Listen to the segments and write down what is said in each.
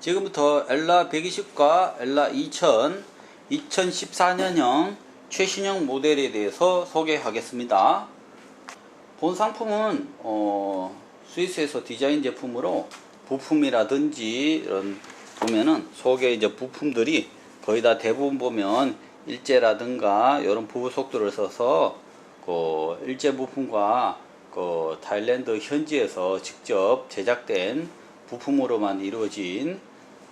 지금부터 엘라 120과 엘라 2000 2014년형 최신형 모델에 대해서 소개하겠습니다. 본 상품은 스위스에서 디자인 제품으로 부품이라든지 이런 보면은 속에 이제 부품들이 거의 다 대부분 보면 일제라든가 이런 부속들을 써서 그 일제 부품과 그 타일랜드 현지에서 직접 제작된 부품으로만 이루어진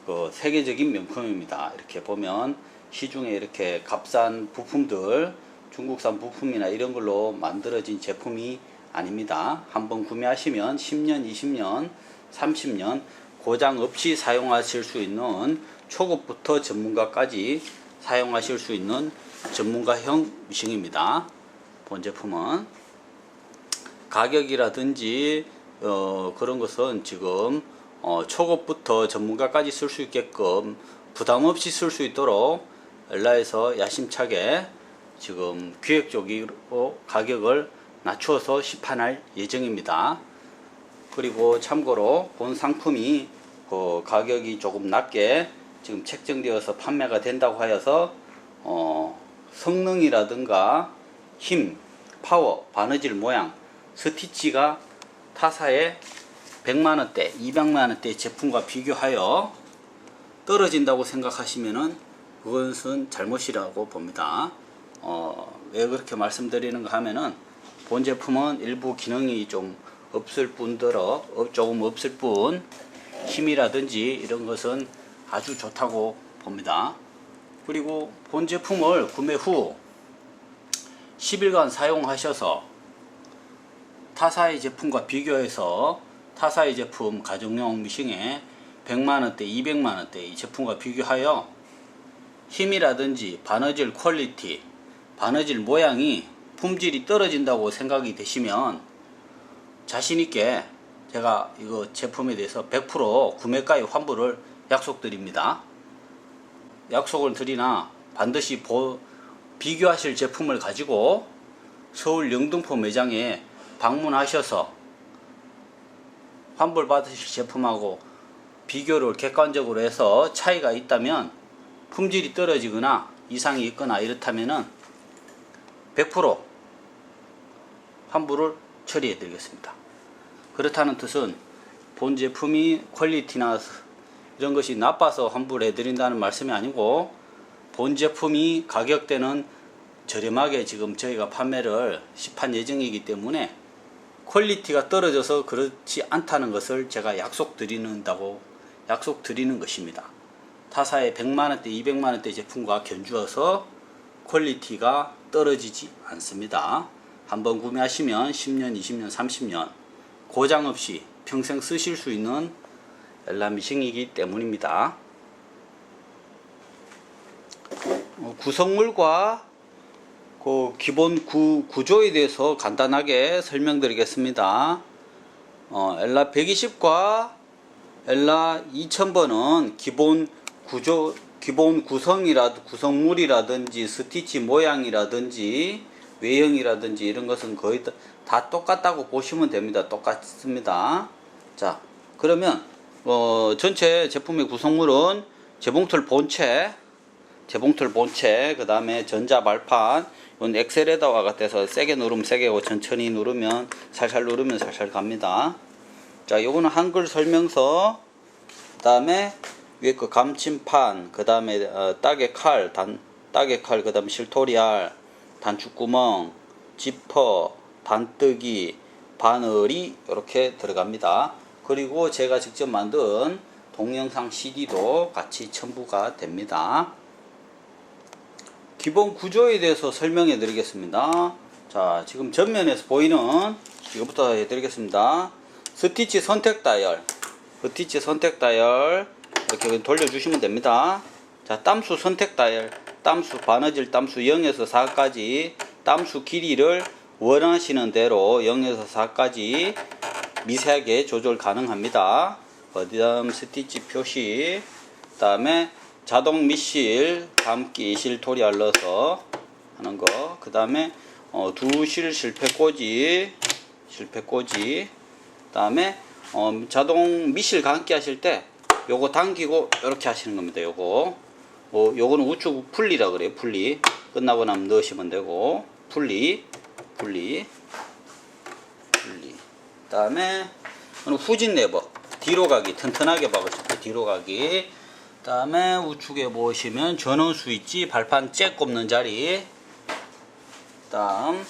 그 세계적인 명품입니다. 이렇게 보면 시중에 이렇게 값싼 부품들, 중국산 부품이나 이런 걸로 만들어진 제품이 아닙니다. 한번 구매하시면 10년, 20년, 30년 고장 없이 사용하실 수 있는, 초급부터 전문가까지 사용하실 수 있는 전문가형 미싱입니다. 본 제품은 가격이라든지 그런 것은 지금 초급부터 전문가까지 쓸 수 있게끔 부담 없이 쓸 수 있도록 엘라에서 야심차게 지금 기획적으로 가격을 낮추어서 시판할 예정입니다. 그리고 참고로 본 상품이 그 가격이 조금 낮게 지금 책정되어서 판매가 된다고 하여서 성능이라든가 힘, 파워, 바느질 모양, 스티치가 타사의 100만원대, 200만원대 제품과 비교하여 떨어진다고 생각하시면은 그것은 잘못이라고 봅니다. 왜 그렇게 말씀드리는가 하면은 본 제품은 일부 기능이 좀 없을 뿐더러 조금 없을 뿐 힘이라든지 이런 것은 아주 좋다고 봅니다. 그리고 본 제품을 구매 후 10일간 사용하셔서 타사의 제품과 비교해서 타사의 제품 가정용 미싱에 100만원대, 200만원대 이 제품과 비교하여 힘이라든지 바느질 퀄리티, 바느질 모양이 품질이 떨어진다고 생각이 되시면 자신있게 제가 이거 제품에 대해서 100% 구매가의 환불을 약속드립니다. 약속을 드리나 반드시 비교하실 제품을 가지고 서울 영등포 매장에 방문하셔서 환불 받으실 제품하고 비교를 객관적으로 해서 차이가 있다면, 품질이 떨어지거나 이상이 있거나 이렇다면은 100% 환불을 처리해 드리겠습니다. 그렇다는 뜻은 본 제품이 퀄리티나 이런 것이 나빠서 환불해 드린다는 말씀이 아니고, 본 제품이 가격대는 저렴하게 지금 저희가 판매를 시판 예정이기 때문에 퀄리티가 떨어져서 그렇지 않다는 것을 제가 약속드리는 것입니다. 타사의 100만원대, 200만원대 제품과 견주어서 퀄리티가 떨어지지 않습니다. 한번 구매하시면 10년, 20년, 30년 고장 없이 평생 쓰실 수 있는 엘라 미싱이기 때문입니다. 구성물과 그 기본 구조에 대해서 간단하게 설명드리겠습니다. 엘라 120과 엘라 2000번은 기본 구성물이라든지 스티치 모양이라든지 외형이라든지 이런 것은 거의 다 똑같다고 보시면 됩니다. 똑같습니다. 자, 그러면 전체 제품의 구성물은 재봉틀 본체, 그 다음에 전자 발판, 이건 엑셀에다와 같아서 세게 누르면 세게 하고 천천히 누르면 살살 갑니다. 자, 요거는 한글 설명서, 그 다음에 위에 그 감침판, 그 다음에 따개 칼, 그 다음에 실토리알, 단축구멍, 지퍼, 단뜨기, 바늘이 이렇게 들어갑니다. 그리고 제가 직접 만든 동영상 CD도 같이 첨부가 됩니다. 기본 구조에 대해서 설명해 드리겠습니다. 자, 지금 전면에서 보이는 이것부터 해 드리겠습니다. 스티치 선택 다이얼 이렇게 돌려주시면 됩니다. 자, 땀수 선택 다이얼, 바느질 땀수 0에서 4까지 땀수 길이를 원하시는 대로 0에서 4까지 미세하게 조절 가능합니다. 그 다음 스티치 표시, 그 다음에 자동 미실 감기 실토리알 넣어서 하는 거, 그 다음에 두실 실패꽂이, 그 다음에 자동 미실 감기 하실 때 요거 당기고 이렇게 하시는 겁니다. 요거는 우측 분리라 그래요. 분리. 끝나고 나면 넣으시면 되고, 분리. 그다음에 후진 레버, 뒤로 가기, 튼튼하게 박으셨고 뒤로 가기. 그다음에 우측에 보시면 전원 스위치, 발판 잭 꼽는 자리. 그다음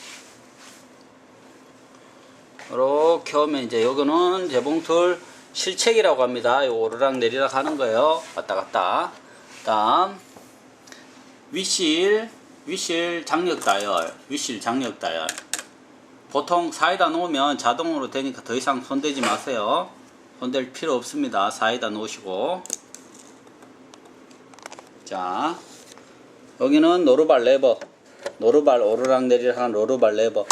이렇게 하면 이제 여기는 재봉틀 실책이라고 합니다. 요 오르락 내리락 하는 거예요. 왔다 갔다. 그다음 위실 장력 다이얼, 보통 사이다 놓으면 자동으로 되니까 더 이상 손대지 마세요. 손댈 필요 없습니다. 사이다 놓으시고. 자, 여기는 노루발 레버, 노루발 오르락 내리락 하는 노루발 레버.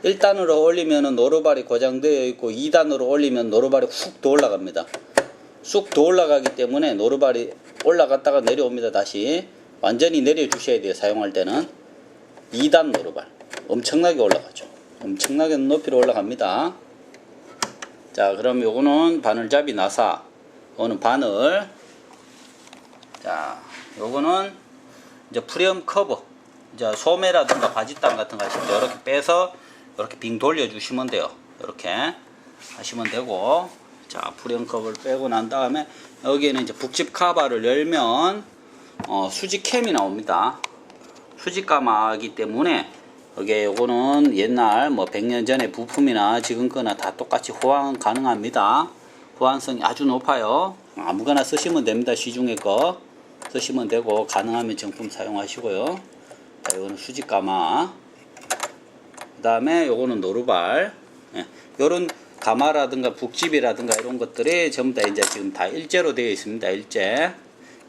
1단으로 올리면 노루발이 고정되어 있고 2단으로 올리면 노루발이 훅 더 올라갑니다. 쑥 더 올라가기 때문에 노루발이 올라갔다가 내려옵니다. 다시 완전히 내려 주셔야 돼요. 사용할 때는 2단 노루발 엄청나게 올라가죠. 엄청나게 높이로 올라갑니다. 자, 그럼 요거는 바늘잡이 나사, 요거는 바늘. 자, 요거는 이제 프레임 커버, 이제 소매라든가 바짓단 같은 거 하실 때 이렇게 빼서 이렇게 빙 돌려 주시면 돼요. 이렇게 하시면 되고. 자, 프레임 커버를 빼고 난 다음에 여기에는 이제 북집 카바를 열면 수직캠이 나옵니다. 수직가마이기 때문에 여기 요거는 옛날 뭐 100년 전에 부품이나 지금 거나 다 똑같이 호환 가능합니다. 호환성이 아주 높아요. 아무거나 쓰시면 됩니다. 시중에 거 쓰시면 되고, 가능하면 정품 사용하시고요. 자, 이거는 수직가마. 그 다음에 요거는 노루발. 예, 요런 가마라든가 북집이라든가 이런 것들이 전부 다 이제 지금 다 일제로 되어 있습니다.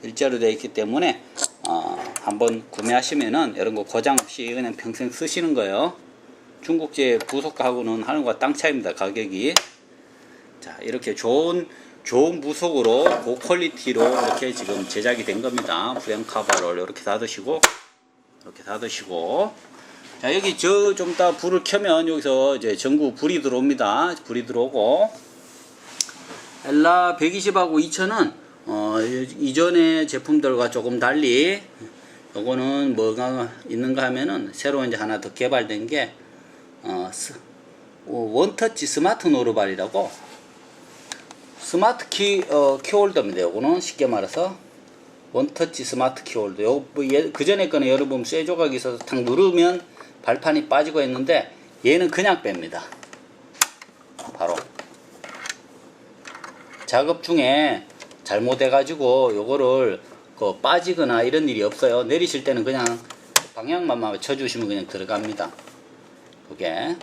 일제로 되어 있기 때문에 한번 구매하시면은 이런 거 고장 없이 그냥 평생 쓰시는 거예요. 중국제 부속하고는 하늘과 땅 차이입니다. 가격이. 자, 이렇게 좋은 부속으로 고퀄리티로 이렇게 지금 제작이 된 겁니다. 프레임 카바를 이렇게 닫으시고, 자, 여기 좀 이따 불을 켜면 여기서 이제 전구 불이 들어옵니다. 불이 들어오고, 엘라 120하고 2000은 이전의 제품들과 조금 달리 요거는 뭐가 있는가 하면은 새로 이제 하나 더 개발된 게 원터치 스마트 노루발이라고, 스마트 키홀더입니다. 요거는 쉽게 말해서 원터치 스마트 키홀더. 그 전에 거는 여러분 쇠 조각이 있어서 탁 누르면 발판이 빠지고 했는데, 얘는 그냥 뺍니다. 바로 작업 중에 잘못해가지고 요거를 빠지거나 이런 일이 없어요. 내리실 때는 그냥 방향만 맞춰주시면 그냥 들어갑니다. 요게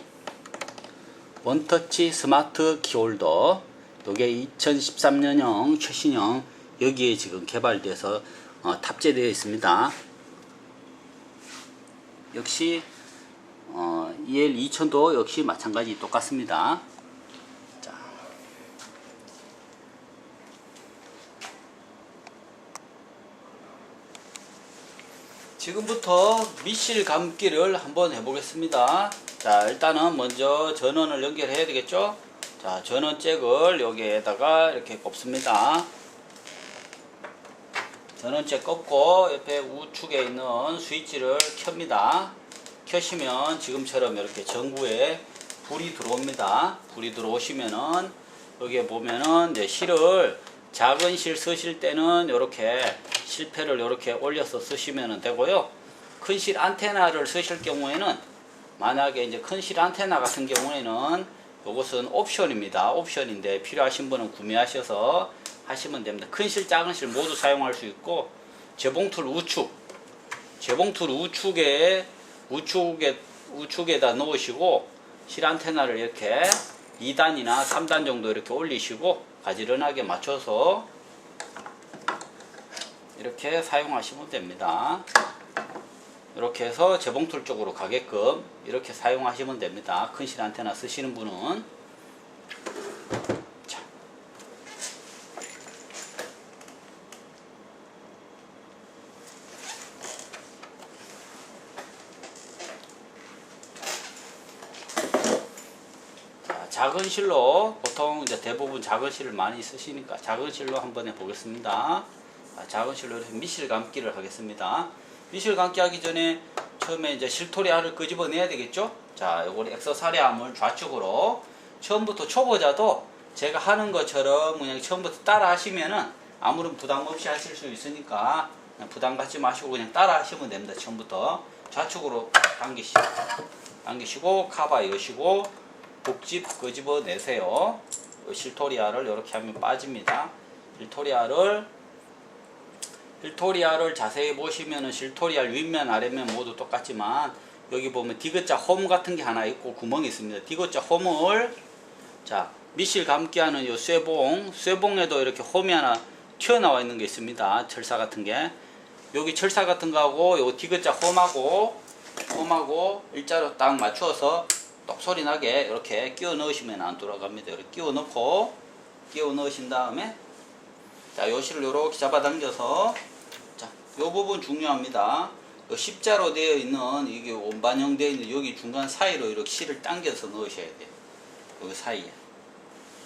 원터치 스마트 키홀더, 요게 2013년형 최신형, 여기에 지금 개발돼서 탑재되어 있습니다. 역시 EL2000도 역시 마찬가지 똑같습니다. 자, 지금부터 미실 감기를 한번 해보겠습니다. 자, 일단은 먼저 전원을 연결해야 되겠죠. 자, 전원 잭을 여기에다가 이렇게 꼽습니다. 전원 잭 꼽고 옆에 우측에 있는 스위치를 켭니다. 켜시면 지금처럼 이렇게 전구에 불이 들어옵니다. 불이 들어오시면은 여기에 보면은 이제 실을, 작은 실 쓰실 때는 이렇게 실패를 이렇게 올려서 쓰시면 되고요. 큰 실 안테나를 쓰실 경우에는, 만약에 이제 큰 실 안테나 같은 경우에는 이것은 옵션입니다. 옵션인데 필요하신 분은 구매하셔서 하시면 됩니다. 큰 실, 작은 실 모두 사용할 수 있고, 재봉틀 우측에다 놓으시고 실 안테나를 이렇게 2단이나 3단 정도 이렇게 올리시고 가지런하게 맞춰서 이렇게 사용하시면 됩니다. 이렇게 해서 재봉틀 쪽으로 가게끔 이렇게 사용하시면 됩니다. 큰 실 안테나 쓰시는 분은. 자, 작은 실로 보통 이제 대부분 작은 실을 많이 쓰시니까 작은 실로 한번 해보겠습니다. 작은 실로 이렇게 미실 감기를 하겠습니다. 미실 감기 하기 전에 처음에 이제 실토리 알을 끄집어내야 되겠죠? 자, 요걸 엑서사리암을 좌측으로 처음부터 초보자도 제가 하는 것처럼 그냥 처음부터 따라 하시면은 아무런 부담 없이 하실 수 있으니까 그냥 부담 갖지 마시고 그냥 따라 하시면 됩니다. 처음부터 좌측으로 당기시고 카바 여시고 복집 끄집어 내세요. 실토리알을 이렇게 하면 빠집니다. 실토리알을 자세히 보시면은 실토리알 윗면 아래면 모두 똑같지만 여기 보면 디귿자 홈 같은 게 하나 있고 구멍이 있습니다. 디귿자 홈을 자 미실 감기하는 요 쇠봉에도 이렇게 홈이 하나 튀어나와 있는 게 있습니다. 철사 같은 게 여기 철사 같은 거하고 요 디귿자 홈하고 일자로 딱 맞추어서 똑 소리 나게 이렇게 끼워 넣으시면 안 돌아갑니다. 이렇게 끼워 넣으신 다음에 자, 요 실을 요렇게 잡아당겨서 자, 요 부분 중요합니다. 요 십자로 되어 있는 이게 원반형 되어 있는 여기 중간 사이로 이렇게 실을 당겨서 넣으셔야 돼요. 여기 사이에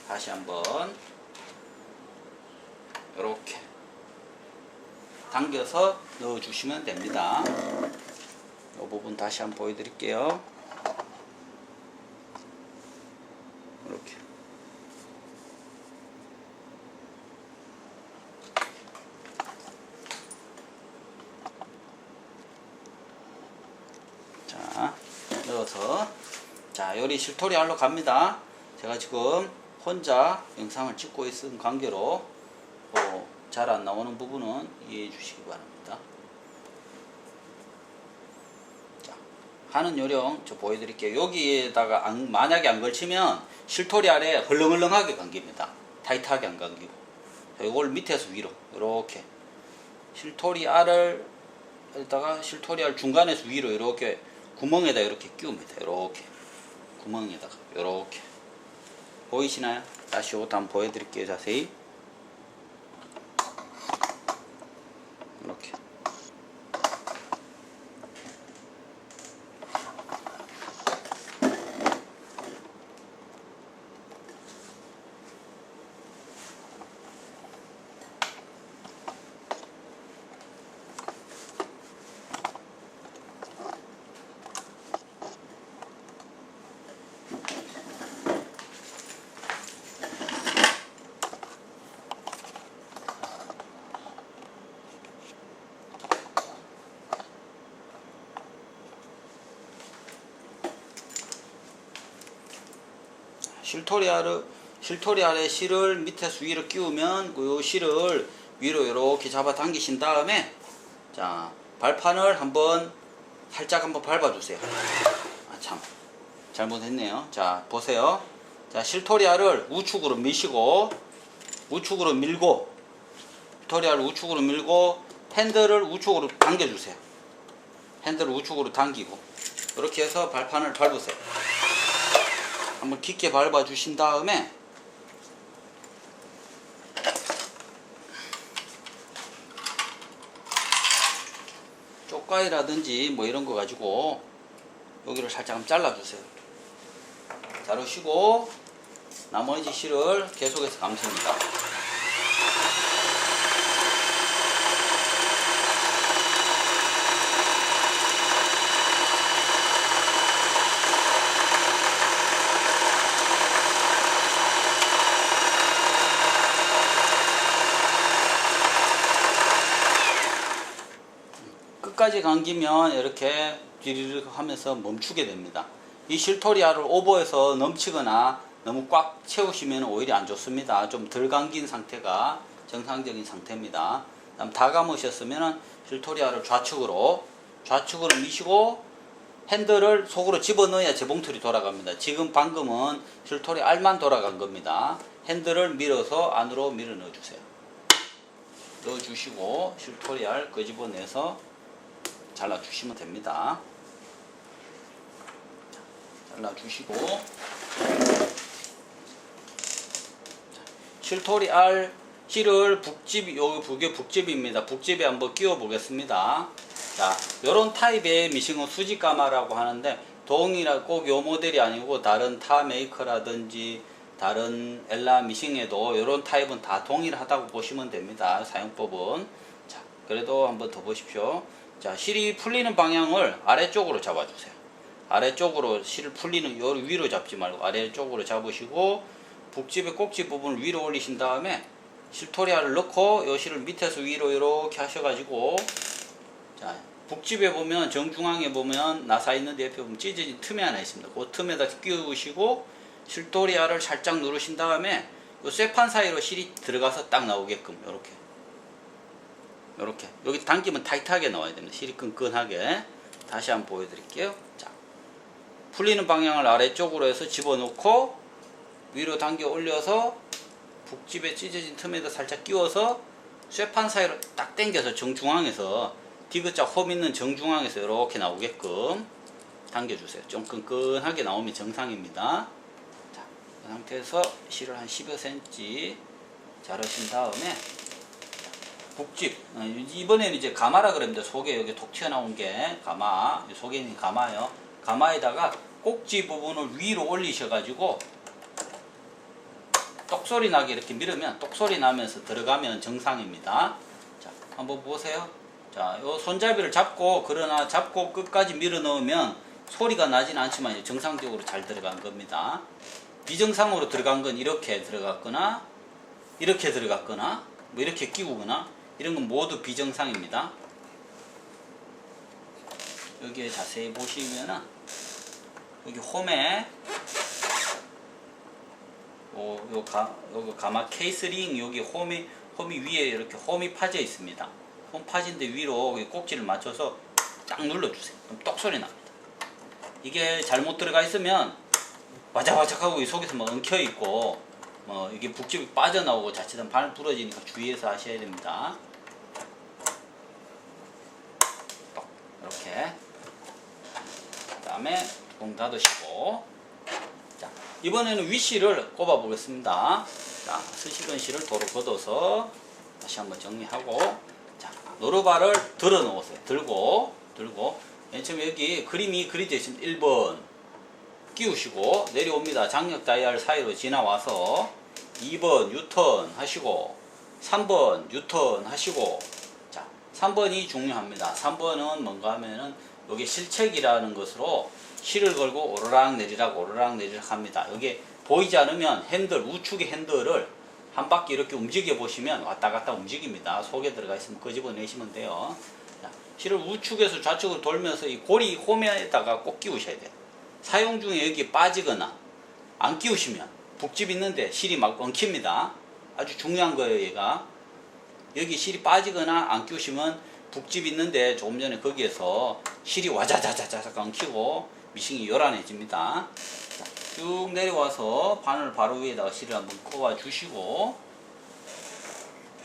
다시 한번 요렇게 당겨서 넣어 주시면 됩니다. 요 부분 다시 한번 보여 드릴게요. 이렇게 자 넣어서 자 요리 실토리 알로 갑니다. 제가 지금 혼자 영상을 찍고 있는 관계로 잘 안 나오는 부분은 이해해 주시기 바랍니다. 자, 하는 요령 저 보여드릴게요. 여기에다가 만약에 안 걸치면 실토리 알에 헐렁헐렁하게 감깁니다. 타이트하게 안 감기고. 자, 이걸 밑에서 위로 이렇게 실토리 알을 여기다가 실토리 알 중간에서 위로 이렇게 구멍에다 이렇게 끼웁니다. 이렇게 구멍에다가 이렇게 보이시나요? 다시 이것도 한번 보여드릴게요. 자세히 이렇게 실토리 알에 실을 밑에서 위로 끼우면 그 실을 위로 이렇게 잡아 당기신 다음에 자 발판을 살짝 한번 밟아주세요. 아 참 잘못했네요. 자 보세요. 자 실토리 알을 우측으로 밀고 실토리 알을 우측으로 밀고 핸들을 우측으로 당겨주세요. 핸들을 우측으로 당기고 이렇게 해서 발판을 밟으세요. 한번 깊게 밟아 주신 다음에 쪽가위라든지 뭐 이런 거 가지고 여기를 살짝 한번 잘라 주세요. 자르시고 나머지 실을 계속해서 감습니다. 끝까지 감기면 이렇게 뒤리르 하면서 멈추게 됩니다. 이 실토리 알을 오버해서 넘치거나 너무 꽉 채우시면 오히려 안 좋습니다. 좀 덜 감긴 상태가 정상적인 상태입니다. 그다음 다 감으셨으면 실토리 알을 좌측으로 미시고 핸들을 속으로 집어넣어야 재봉틀이 돌아갑니다. 지금 방금은 실토리 알만 돌아간 겁니다. 핸들을 밀어서 안으로 밀어 넣어주세요. 넣어주시고 실토리 알 끄집어내서 잘라주시면 됩니다. 잘라주시고 실토리 알 실을 여기 북집입니다. 북집에 한번 끼워 보겠습니다. 자, 요런 타입의 미싱은 수직가마라고 하는데 동일한 꼭 요 모델이 아니고 다른 타 메이커라든지 다른 엘라 미싱에도 이런 타입은 다 동일하다고 보시면 됩니다. 사용법은. 자, 그래도 한번 더 보십시오. 자, 실이 풀리는 방향을 아래쪽으로 잡아주세요. 아래쪽으로 실을 풀리는 요 위로 잡지 말고 아래쪽으로 잡으시고 북집의 꼭지 부분을 위로 올리신 다음에 실토리아를 넣고 요 실을 밑에서 위로 이렇게 하셔가지고 자, 북집에 보면 정중앙에 보면 나사 있는데 옆에 보면 찢어진 틈이 하나 있습니다. 그 틈에다 끼우시고 실토리아를 살짝 누르신 다음에 요 쇠판 사이로 실이 들어가서 딱 나오게끔 요렇게 여기 당기면 타이트하게 나와야 됩니다. 실이 끈끈하게. 다시 한번 보여드릴게요. 자, 풀리는 방향을 아래쪽으로 해서 집어넣고 위로 당겨 올려서 북집에 찢어진 틈에다 살짝 끼워서 쇠판 사이로 딱 당겨서 정중앙에서 디귿자 홈 있는 정중앙에서 이렇게 나오게끔 당겨주세요. 좀 끈끈하게 나오면 정상입니다. 자, 그 상태에서 실을 한 10여 cm 자르신 다음에 북집 이번에는 이제 가마라 그럽니다. 속에 여기 톡 튀어나온 게 가마, 속에 있는 가마요. 가마에다가 꼭지 부분을 위로 올리셔가지고 똑소리 나게 이렇게 밀으면 똑소리 나면서 들어가면 정상입니다. 자, 한번 보세요. 자, 요 손잡이를 잡고 그러나 잡고 끝까지 밀어 넣으면 소리가 나진 않지만 정상적으로 잘 들어간 겁니다. 비정상으로 들어간 건 이렇게 들어갔거나 이렇게 들어갔거나 뭐 이렇게 끼우거나 이런 건 모두 비정상입니다. 여기에 자세히 보시면은 여기 홈에 요 가마 케이스링 여기 홈이 위에 이렇게 홈이 파져 있습니다. 홈 파진데 위로 꼭지를 맞춰서 딱 눌러주세요. 그럼 똑 소리 납니다. 이게 잘못 들어가 있으면 와작와작하고 이 속에서 막 엉켜 있고 이게 북집이 빠져나오고 자칫하면 바늘 부러지니까 주의해서 하셔야 됩니다. 이렇게 그 다음에 뚜껑 닫으시고 자, 이번에는 윗실을 꼽아 보겠습니다. 자, 쓰시던 실을 도로 걷어서 다시 한번 정리하고 자, 노루발을 들어 놓으세요. 들고 맨 처음에 여기 그림이 그려져 있습니다. 1번 끼우시고 내려옵니다. 장력 다이얼 사이로 지나와서 2번 유턴 하시고 3번 유턴 하시고 자, 3번이 중요합니다. 3번은 뭔가 하면은 여기 실책이라는 것으로 실을 걸고 오르락 내리락 합니다. 여기 보이지 않으면 핸들 우측의 핸들을 한 바퀴 이렇게 움직여 보시면 왔다 갔다 움직입니다. 속에 들어가 있으면 끄집어내시면 돼요. 자, 실을 우측에서 좌측으로 돌면서 이 고리 홈에다가 꼭 끼우셔야 돼요. 사용 중에 여기 빠지거나 안 끼우시면 북집 있는데 실이 막 엉킵니다. 아주 중요한 거예요. 얘가 여기 실이 빠지거나 안 끼우시면 북집 있는데 조금 전에 거기에서 실이 와자자자자자 엉키고 미싱이 요란해집니다. 자, 쭉 내려와서 바늘 바로 위에다가 실을 한번 꼽아 주시고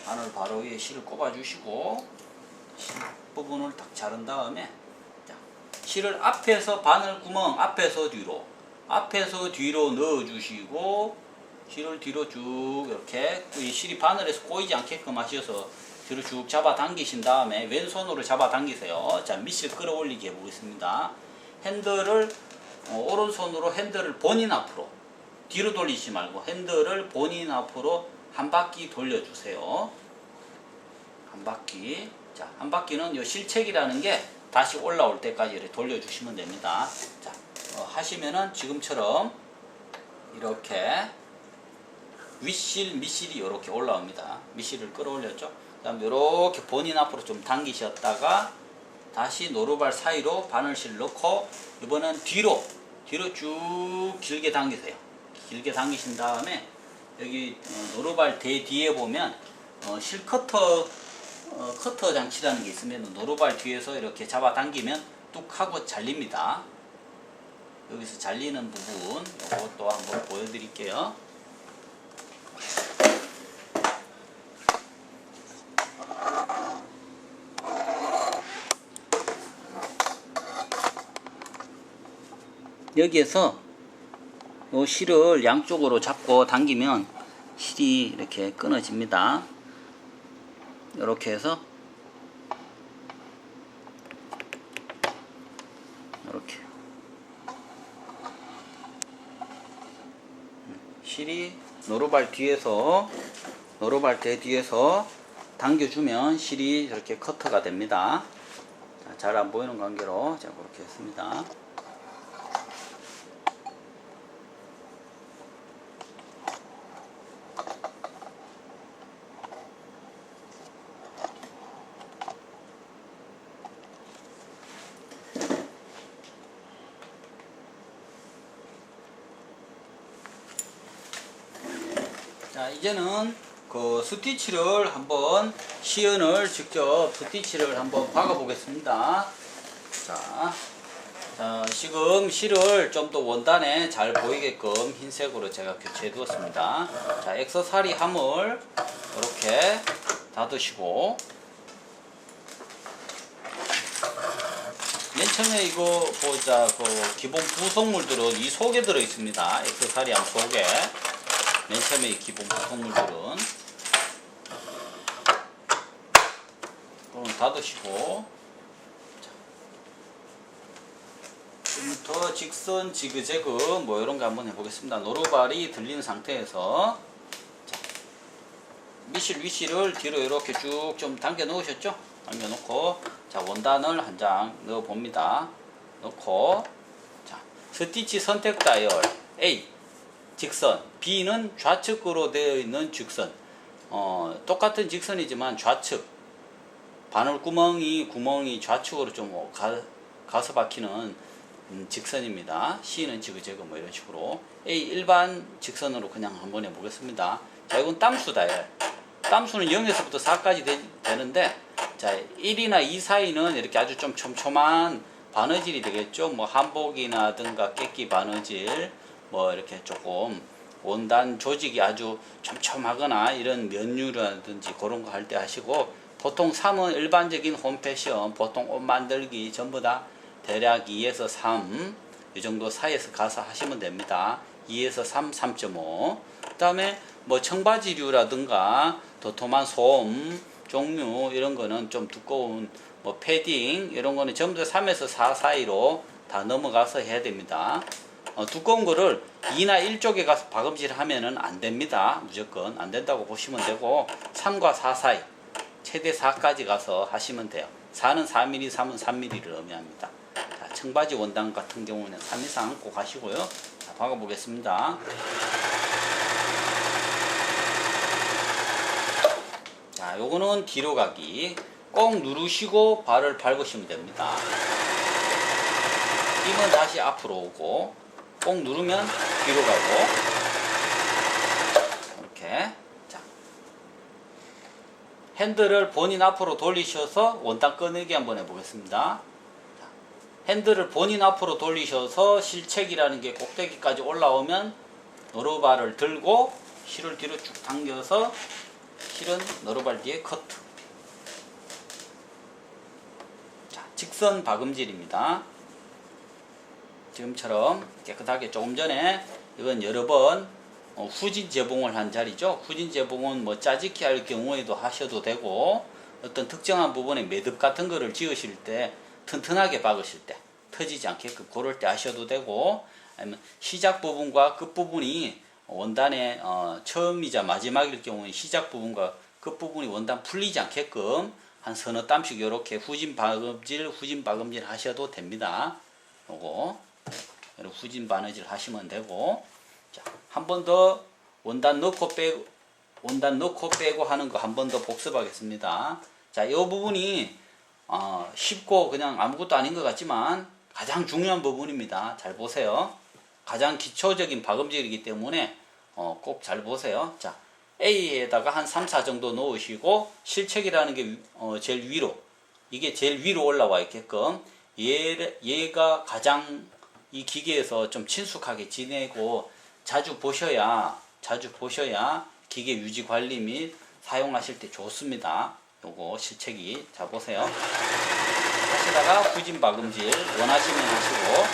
바늘 바로 위에 실을 꼽아 주시고 실 부분을 딱 자른 다음에 자, 실을 앞에서 바늘 구멍 앞에서 뒤로 넣어 주시고 실을 뒤로 쭉 이렇게 이 실이 바늘에서 꼬이지 않게끔 하셔서 뒤로 쭉 잡아 당기신 다음에 왼손으로 잡아 당기세요. 자, 밑실 끌어올리게 해보겠습니다. 핸들을 오른손으로 핸들을 본인 앞으로 뒤로 돌리지 말고 핸들을 본인 앞으로 한 바퀴 돌려주세요. 한 바퀴. 자, 한 바퀴는 요 실책이라는 게 다시 올라올 때까지 이렇게 돌려주시면 됩니다. 자, 하시면은 지금처럼 이렇게 윗실, 밑실이 이렇게 올라옵니다. 밑실을 끌어올렸죠. 그 다음에 이렇게 본인 앞으로 좀 당기셨다가 다시 노루발 사이로 바늘실 넣고 이번엔 뒤로 쭉 길게 당기세요. 길게 당기신 다음에 여기 노루발 대 뒤에 보면 실 커터 장치라는 게 있으면 노루발 뒤에서 이렇게 잡아 당기면 뚝 하고 잘립니다. 여기서 잘리는 부분 이것도 한번 보여드릴게요. 여기에서 이 실을 양쪽으로 잡고 당기면 실이 이렇게 끊어집니다. 이렇게 해서 이렇게 실이 노루발 대 뒤에서 당겨주면 실이 이렇게 커터가 됩니다. 잘 안 보이는 관계로 제가 그렇게 했습니다. 자, 이제는 그 스티치를 한번 시연을 직접 스티치를 한번 박아 보겠습니다. 자, 지금 실을 좀 더 원단에 잘 보이게끔 흰색으로 제가 교체해 두었습니다. 자, 액세서리 함을 이렇게 닫으시고, 맨 처음에 이거 보자, 그 기본 구성물들은 이 속에 들어 있습니다. 액세서리 함 속에. 맨 처음에 이 기본 구성물들은 닫으시고, 좀 더 직선, 지그재그 뭐 이런 거 한번 해보겠습니다. 노루발이 들린 상태에서, 자, 미실 위실을 뒤로 이렇게 쭉 좀 당겨 놓으셨죠? 당겨 놓고, 자, 원단을 한 장 넣어 봅니다. 넣고, 자, 스티치 선택 다이얼 A 직선, B는 좌측으로 되어 있는 직선. 똑같은 직선이지만 좌측, 바늘 구멍이 좌측으로 좀 가서 박히는 직선입니다. C는 지그재그 뭐 이런 식으로. A 일반 직선으로 그냥 한번 해보겠습니다. 자, 이건 땀수 다이얼. 땀수는 0에서부터 4까지 되는데, 자, 1이나 2 사이는 이렇게 아주 좀 촘촘한 바느질이 되겠죠. 뭐 한복이나든가 깨끼 바느질, 뭐 이렇게 조금 원단 조직이 아주 촘촘하거나 이런 면류라든지 그런 거 할 때 하시고, 보통 3은 일반적인 홈패션, 보통 옷 만들기 전부 다 대략 2에서 3 이 정도 사이에서 가서 하시면 됩니다. 2에서 3, 3.5. 그 다음에 뭐 청바지류라든가 도톰한 솜 종류 이런 거는 좀 두꺼운 뭐 패딩 이런 거는 전부 다 3에서 4 사이로 다 넘어가서 해야 됩니다. 두꺼운 거를 2나 1쪽에 가서 박음질 하면은 안 됩니다. 무조건 안 된다고 보시면 되고, 3과 4 사이, 최대 4까지 가서 하시면 돼요. 4는 4mm, 3은 3mm를 의미합니다. 자, 청바지 원단 같은 경우는 3 이상 꼭 하시고요. 자, 박아보겠습니다. 자, 요거는 뒤로 가기. 꼭 누르시고 발을 밟으시면 됩니다. 힘은 다시 앞으로 오고, 꼭 누르면 뒤로 가고, 이렇게. 자, 핸들을 본인 앞으로 돌리셔서 원단 꺼내기 한번 해보겠습니다. 자, 핸들을 본인 앞으로 돌리셔서 실책이라는 게 꼭대기까지 올라오면 노루발을 들고 실을 뒤로 쭉 당겨서 실은 노루발 뒤에 커트. 자, 직선 박음질입니다. 지금처럼 깨끗하게. 조금 전에 이건 여러 번 후진 재봉을 한 자리죠. 후진 재봉은 뭐 짜집기 할 경우에도 하셔도 되고, 어떤 특정한 부분에 매듭 같은 거를 지으실 때 튼튼하게 박으실 때 터지지 않게끔 그럴 때 하셔도 되고, 아니면 시작 부분과 끝 부분이 원단의 처음이자 마지막일 경우에 시작 부분과 끝 부분이 원단 풀리지 않게끔 한 서너 땀씩 이렇게 후진 박음질 하셔도 됩니다. 요거 후진 바느질 하시면 되고, 자, 한 번 더 원단 넣고 빼고 하는 거 한 번 더 복습하겠습니다. 자, 이 부분이 쉽고 그냥 아무것도 아닌 것 같지만 가장 중요한 부분입니다. 잘 보세요. 가장 기초적인 박음질이기 때문에 꼭 잘 보세요. 자, A에다가 한 3, 4 정도 넣으시고, 실책이라는 게 제일 위로, 이게 제일 위로 올라와 있게끔 얘가 가장 이 기계에서 좀 친숙하게 지내고 자주 보셔야 기계 유지 관리 및 사용하실 때 좋습니다. 요거 실책이. 자, 보세요. 하시다가 후진 박음질 원하시면 하시고,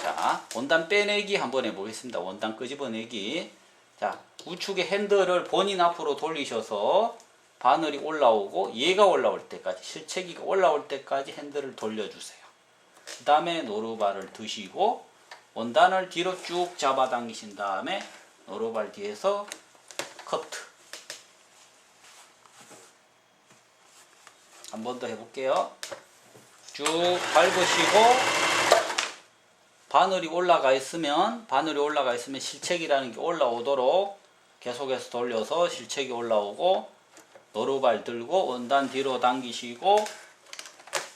자, 원단 빼내기 한번 해보겠습니다. 원단 끄집어내기. 자, 우측의 핸들을 본인 앞으로 돌리셔서 바늘이 올라오고 얘가 올라올 때까지, 실체기가 올라올 때까지 핸들을 돌려주세요. 그 다음에 노루발을 드시고 원단을 뒤로 쭉 잡아당기신 다음에 노루발 뒤에서 커트. 한 번 더 해볼게요. 쭉 밟으시고 바늘이 올라가 있으면 실책이라는 게 올라오도록 계속해서 돌려서 실책이 올라오고 노루발 들고 원단 뒤로 당기시고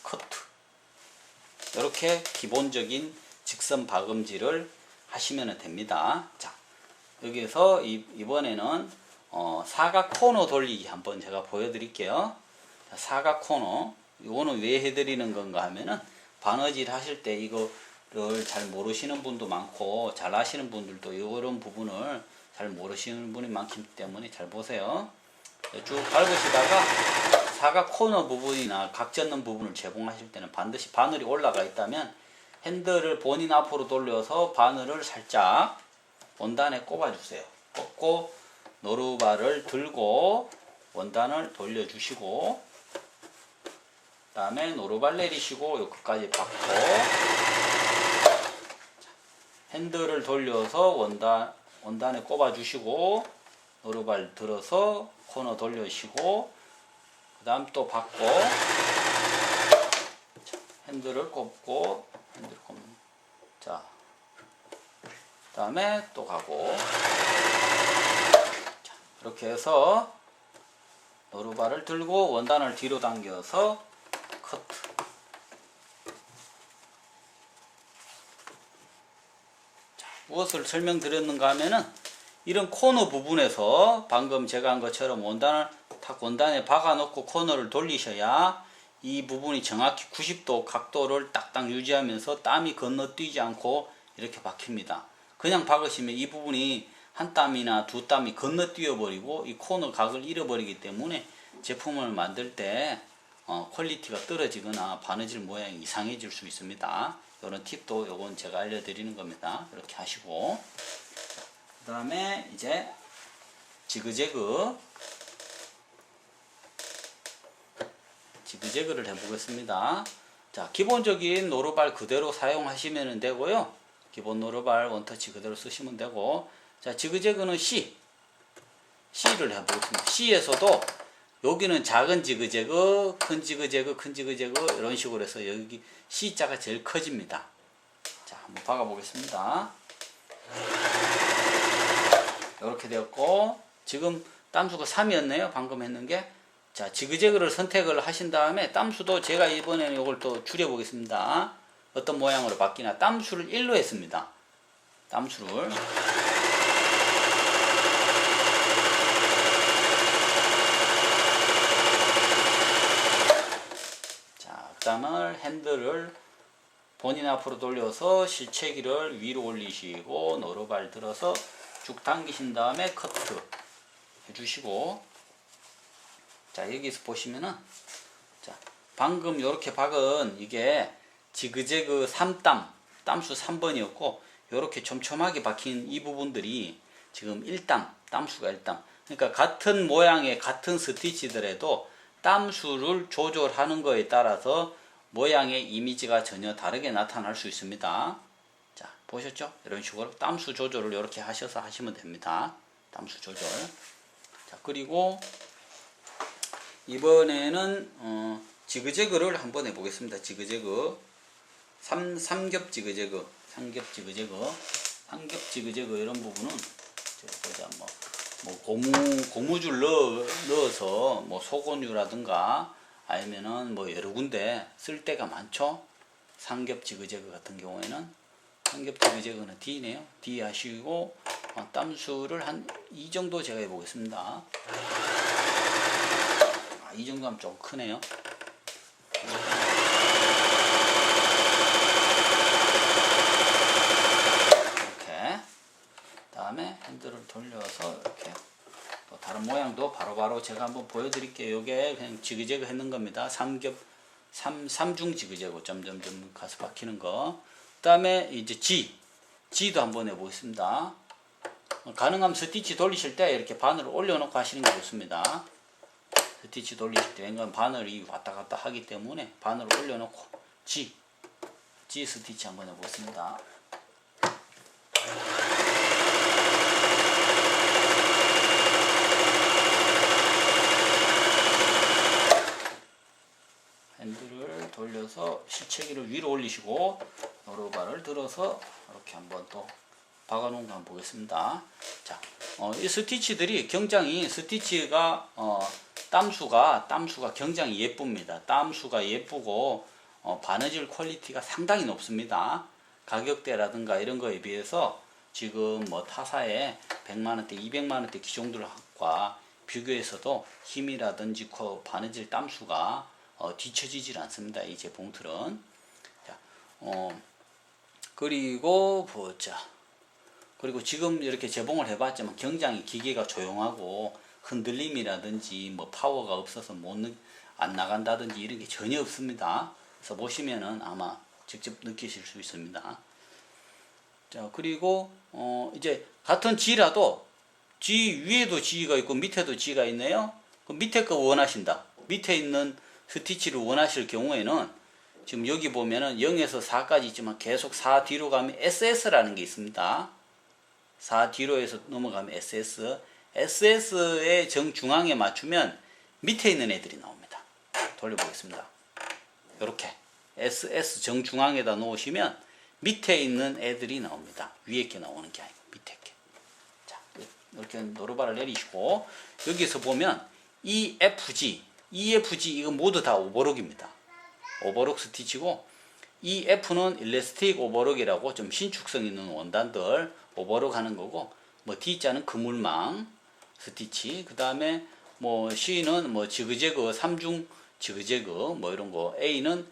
커트. 이렇게 기본적인 직선 박음질을 하시면 됩니다. 자, 여기에서 이번에는 사각 코너 돌리기 한번 제가 보여드릴게요. 자, 사각 코너 이거는 왜 해드리는 건가 하면은 바느질 하실 때 이거를 잘 모르시는 분도 많고 잘 아시는 분들도 이런 부분을 잘 모르시는 분이 많기 때문에 잘 보세요. 쭉 밟으시다가 사각 코너 부분이나 각젓는 부분을 제공하실 때는 반드시 바늘이 올라가 있다면 핸들을 본인 앞으로 돌려서 바늘을 살짝 원단에 꼽아주세요. 꼽고 노루발을 들고 원단을 돌려주시고 그 다음에 노루발 내리시고 요 끝까지 받고 핸들을 돌려서 원단에 꼽아주시고 노루발 들어서 코너 돌려주시고 그 다음 또 받고 핸들을 꼽고 자, 그 다음에 또 가고 자, 이렇게 해서 노루발을 들고 원단을 뒤로 당겨서 커트. 자, 무엇을 설명드렸는가 하면은 이런 코너 부분에서 방금 제가 한 것처럼 원단을 탁 원단에 박아 놓고 코너를 돌리셔야 이 부분이 정확히 90도 각도를 딱딱 유지하면서 땀이 건너뛰지 않고 이렇게 박힙니다. 그냥 박으시면 이 부분이 한 땀이나 두 땀이 건너뛰어 버리고 이 코너 각을 잃어버리기 때문에 제품을 만들 때 퀄리티가 떨어지거나 바느질 모양이 이상해질 수 있습니다. 이런 팁도 요건 제가 알려드리는 겁니다. 이렇게 하시고 그 다음에 이제 지그재그를 해보겠습니다. 자, 기본적인 노루발 그대로 사용하시면 되고요. 기본 노루발 원터치 그대로 쓰시면 되고, 자, 지그재그는 C를 해보겠습니다. C에서도 여기는 작은 지그재그, 큰 지그재그, 이런 식으로 해서 여기 C자가 제일 커집니다. 자, 한번 박아보겠습니다. 이렇게 되었고, 지금 땀수가 3이었네요. 방금 했는 게. 자, 지그재그를 선택을 하신 다음에 땀수도 제가 이번에는 이걸 또 줄여보겠습니다. 어떤 모양으로 바뀌나. 땀수를 1로 했습니다. 땀수를. 자, 그 다음에 핸들을 본인 앞으로 돌려서 실체기를 위로 올리시고 노루발 들어서 쭉 당기신 다음에 커트 해주시고, 자, 여기서 보시면은, 자, 방금 이렇게 박은 이게 지그재그 3땀, 땀수 3번이었고, 이렇게 촘촘하게 박힌 이 부분들이 지금 1땀, 땀수가 1땀. 그러니까 같은 모양의 같은 스티치들에도 땀수를 조절하는 거에 따라서 모양의 이미지가 전혀 다르게 나타날 수 있습니다. 자, 보셨죠? 이런 식으로 땀수 조절을 이렇게 하셔서 하시면 됩니다. 땀수 조절. 자, 그리고 이번에는 지그재그를 한번 해보겠습니다. 지그재그 삼겹 지그재그 이런 부분은 보자 뭐 고무줄 넣어서 뭐 소곤유라든가 아니면은 뭐 여러 군데 쓸 데가 많죠. 삼겹 지그재그 같은 경우에는 삼겹 지그재그는 D네요. D 하시고 땀수를 한 이 정도 제가 해보겠습니다. 이 정도 하면 좀 크네요. 이렇게. 다음에 핸들을 돌려서 이렇게 또 다른 모양도 바로바로 제가 한번 보여드릴게요. 이게 그냥 지그재그 했는 겁니다. 삼중 지그재그 점점점 가서 박히는 거. 그 다음에 이제 G도 한번 해보겠습니다. 가능하면 스티치 돌리실 때 이렇게 바늘을 올려놓고 하시는 게 좋습니다. 스티치 돌리실 때 왠가 바늘이 왔다 갔다 하기 때문에 바늘을 올려놓고 G 스티치 한번 해보겠습니다. 내리시고 노루발을 들어서 이렇게 한번 또 박아놓은 거 한번 보겠습니다. 자, 이 스티치들이 굉장히 스티치가 땀수가 굉장히 예쁩니다. 땀수가 예쁘고 바느질 퀄리티가 상당히 높습니다. 가격대라든가 이런 거에 비해서 지금 뭐 타사의 100만원대, 200만원대 기종들과 비교해서도 힘이라든지 바느질 땀수가 뒤처지질 않습니다. 이 제품들은. 자, 그리고 보자. 그리고 지금 이렇게 재봉을 해봤지만 굉장히 기계가 조용하고 흔들림이라든지 뭐 파워가 없어서 안 나간다든지 이런 게 전혀 없습니다. 그래서 보시면은 아마 직접 느끼실 수 있습니다. 자, 그리고 이제 같은 G라도 G 위에도 G가 있고 밑에도 G가 있네요. 그럼 밑에 거 원하신다. 밑에 있는 스티치를 원하실 경우에는 지금 여기 보면은 0에서 4까지 있지만 계속 4 뒤로 가면 SS라는 게 있습니다. 4 뒤로 해서 넘어가면 SS. SS의 정중앙에 맞추면 밑에 있는 애들이 나옵니다. 돌려보겠습니다. 이렇게 SS 정중앙에다 놓으시면 밑에 있는 애들이 나옵니다. 위에 게 나오는 게 아니고 밑에 게. 자, 이렇게 노루발을 내리시고 여기서 보면 EFG 이거 모두 다 오버록입니다. 오버록 스티치고 EF는 일레스틱 오버록이라고 좀 신축성 있는 원단들 오버록 하는 거고, 뭐 D자는 그물망 스티치, 그 다음에 뭐 C는 뭐 지그재그 3중 지그재그 뭐 이런 거, A는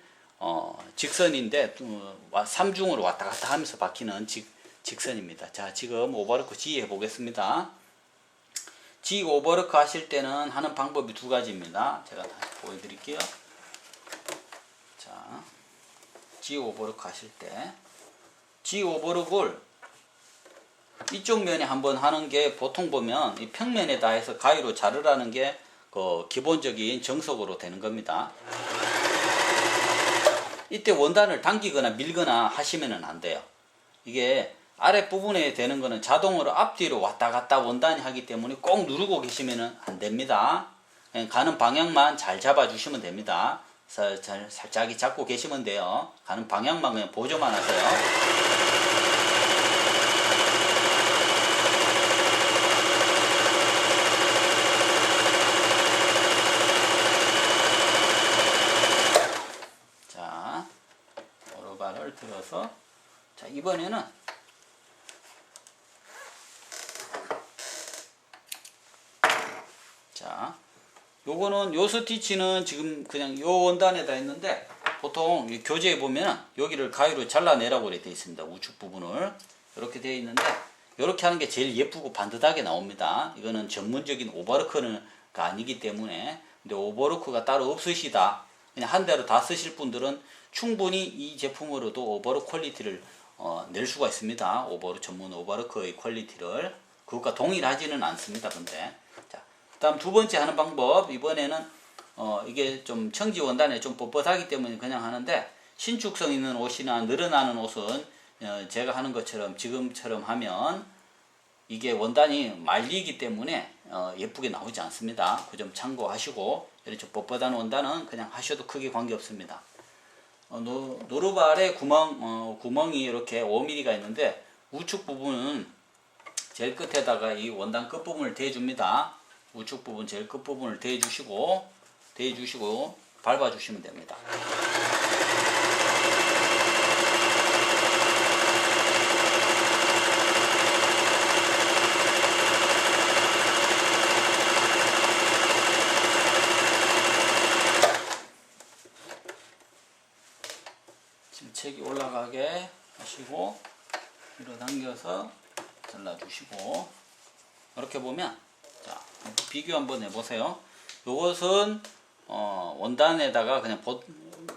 직선인데 3중으로 왔다 갔다 하면서 바뀌는 직선입니다. 자, 지금 오버로크 G 해보겠습니다. G 오버로크 하실 때는 하는 방법이 두 가지입니다. 제가 다시 보여드릴게요. 자, G 오버로크 하실 때 G 오버로크를 이쪽 면에 한번 하는 게, 보통 보면 이 평면에다 해서 가위로 자르라는 게 그 기본적인 정석으로 되는 겁니다. 이때 원단을 당기거나 밀거나 하시면 안 돼요. 이게 아랫부분에 되는 거는 자동으로 앞뒤로 왔다 갔다 원단이 하기 때문에 꼭 누르고 계시면 안 됩니다. 그냥 가는 방향만 잘 잡아 주시면 됩니다. 살짝 잡고 계시면 돼요. 가는 방향만 그냥 보조만 하세요. 들어서, 자, 이번에는 자, 요거는 요 스티치는 지금 그냥 요 원단에다 했는데, 보통 교재에 보면은 여기를 가위로 잘라내라고 이렇게 되어 있습니다. 우측 부분을 이렇게 되어 있는데, 이렇게 하는 게 제일 예쁘고 반듯하게 나옵니다. 이거는 전문적인 오버로크가 아니기 때문에. 근데 오버로크가 따로 없으시다, 그냥 한 대로 다 쓰실 분들은 충분히 이 제품으로도 오버로크 퀄리티를 낼 수가 있습니다. 전문 오버로크의 퀄리티를. 그것과 동일하지는 않습니다. 근데 자, 다음 두 번째 하는 방법. 이번에는 이게 좀 청지 원단에 좀 뻣뻣하기 때문에 그냥 하는데, 신축성 있는 옷이나 늘어나는 옷은 제가 하는 것처럼 지금처럼 하면 이게 원단이 말리기 때문에 예쁘게 나오지 않습니다. 그 점 참고하시고, 이렇게 뻣뻣한 원단은 그냥 하셔도 크게 관계없습니다. 노루발에 구멍이 이렇게 5mm가 있는데, 우측 부분은 제일 끝에다가 이 원단 끝부분을 대줍니다. 우측 부분 제일 끝부분을 대주시고 밟아주시면 됩니다. 책이 올라가게 하시고 밀어당겨서 잘라주시고, 이렇게 보면, 자, 비교 한번 해보세요. 요것은 원단에다가 그냥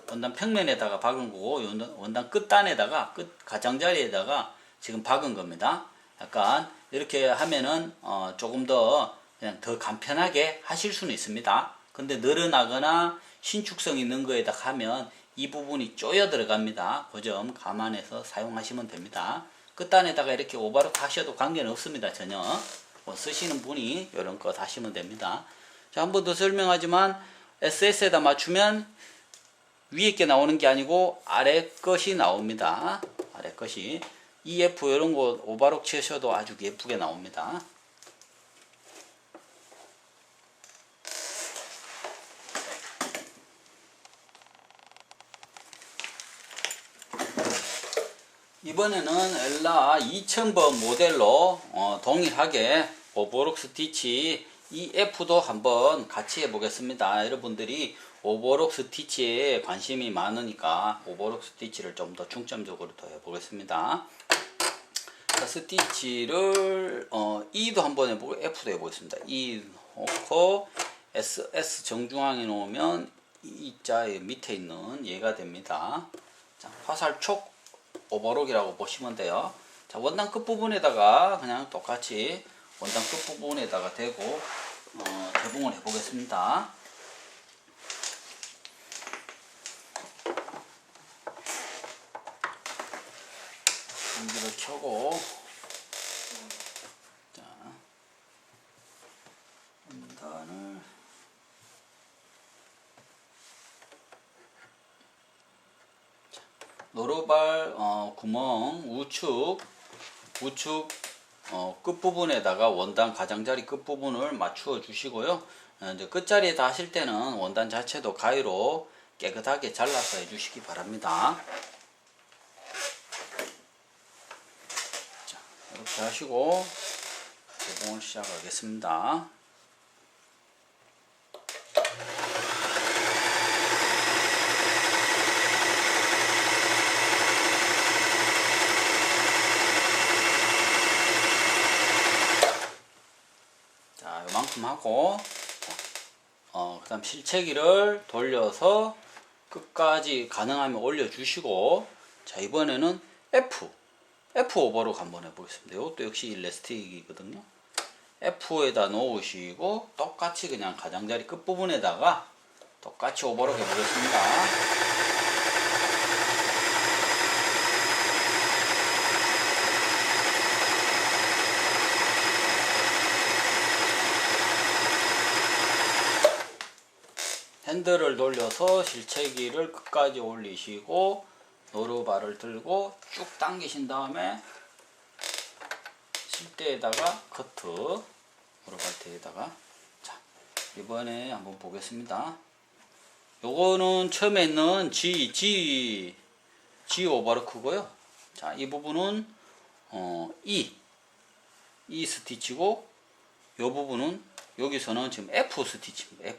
원단 평면에다가 박은 거고, 원단 끝단에다가 가장자리에다가 지금 박은 겁니다. 약간 이렇게 하면은 조금 더 그냥 더 간편하게 하실 수는 있습니다. 근데 늘어나거나 신축성 있는 거에다 하면 이 부분이 쪼여 들어갑니다. 그 점 감안해서 사용하시면 됩니다. 끝단에다가 이렇게 오버로크 하셔도 관계는 없습니다. 전혀. 뭐 쓰시는 분이 이런 거 하시면 됩니다. 자, 한 번 더 설명하지만 SS에다 맞추면 위에 게 나오는 게 아니고 아래 것이 나옵니다. 아래 것이. EF 이런 거 오버록 치셔도 아주 예쁘게 나옵니다. 이번에는 엘라 2000번 모델로 동일하게 오버록 스티치 EF도 한번 같이 해보겠습니다. 여러분들이 오버록 스티치에 관심이 많으니까 오버록 스티치를 좀 더 중점적으로 더 해보겠습니다. 자, 스티치를 E도 한번 해보고 F도 해보겠습니다. E 놓고 SS 정중앙에 놓으면 E자의 밑에 있는 얘가 됩니다. 자, 화살촉 오버록이라고 보시면 돼요. 자, 원단 끝부분에다가 그냥 똑같이 원단 끝부분에다가 대고 개봉을 해보겠습니다. 전기를 켜고 자, 원단을 노루발 구멍 우측 끝부분에다가 원단 가장자리 끝부분을 맞추어 주시고요. 이제 끝자리에 다 하실 때는 원단 자체도 가위로 깨끗하게 잘라서 해주시기 바랍니다. 자, 이렇게 하시고 개봉을 시작하겠습니다. 자, 요만큼 하고 그 다음 실체기를 돌려서 끝까지 가능하면 올려주시고, 자, 이번에는 F 오버록 한번 해보겠습니다. 이것도 역시 일라스틱이거든요. F에다 놓으시고 똑같이 그냥 가장자리 끝부분에다가 똑같이 오버록 해보겠습니다. 핸들을 돌려서 실체기를 끝까지 올리시고 노루발을 들고 쭉 당기신 다음에 실대에다가 커트, 노루발대에다가. 자, 이번에 한번 보겠습니다. 요거는 처음에 있는 G 오버로크고요. 자, 이 부분은 E 스티치고, 요 부분은 여기서는 지금 F 스티치입니다.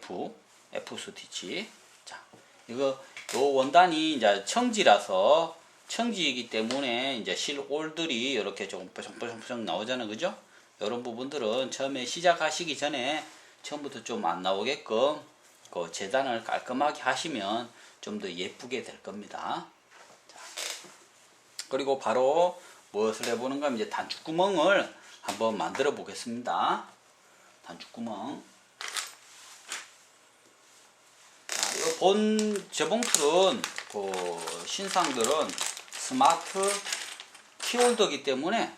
F 스티치. 자, 요 원단이 이제 청지라서, 청지이기 때문에 이제 실올들이 이렇게 조금 뽀송뽀송 나오잖아요. 그죠? 이런 부분들은 처음에 시작하시기 전에 처음부터 좀 안 나오게끔 그 재단을 깔끔하게 하시면 좀 더 예쁘게 될 겁니다. 자, 그리고 바로 무엇을 해보는가 하면 이제 단축구멍을 한번 만들어 보겠습니다. 단축구멍. 본 재봉틀은 신상들은 스마트 키홀더이기 때문에,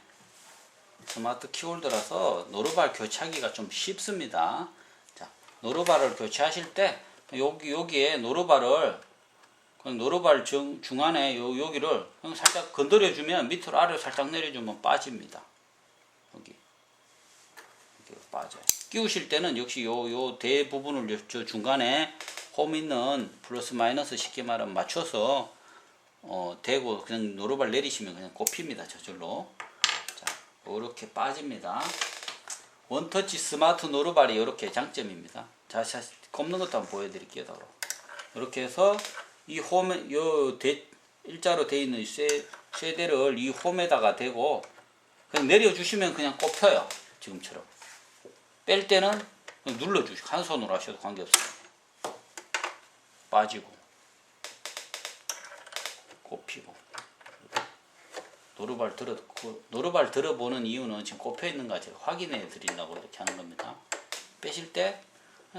스마트 키홀더라서 노루발 교체하기가 좀 쉽습니다. 자, 노루발을 교체하실 때 여기에 노루발 중안에 여기를 살짝 건드려 주면 밑으로 아래로 살짝 내려주면 빠집니다. 여기 빠져요. 끼우실 때는 역시 요 대부분을 저 중간에 홈 있는 플러스 마이너스 쉽게 말하면 맞춰서 대고 그냥 노루발 내리시면 그냥 꼽힙니다. 저절로. 자, 이렇게 빠집니다. 원터치 스마트 노루발이 이렇게 장점입니다. 자, 꼽는 것도 한번 보여드릴게요. 이렇게 해서 이 홈에 일자로 되어 있는 쇠대를 이 홈에다가 대고 그냥 내려주시면 그냥 꼽혀요. 지금처럼. 뺄 때는 눌러주시고 한 손으로 하셔도 관계없어요. 빠지고 꼽히고. 노루발 들어보는 이유는 지금 꼽혀 있는가 제가 확인해 드린다고 이렇게 하는 겁니다. 빼실 때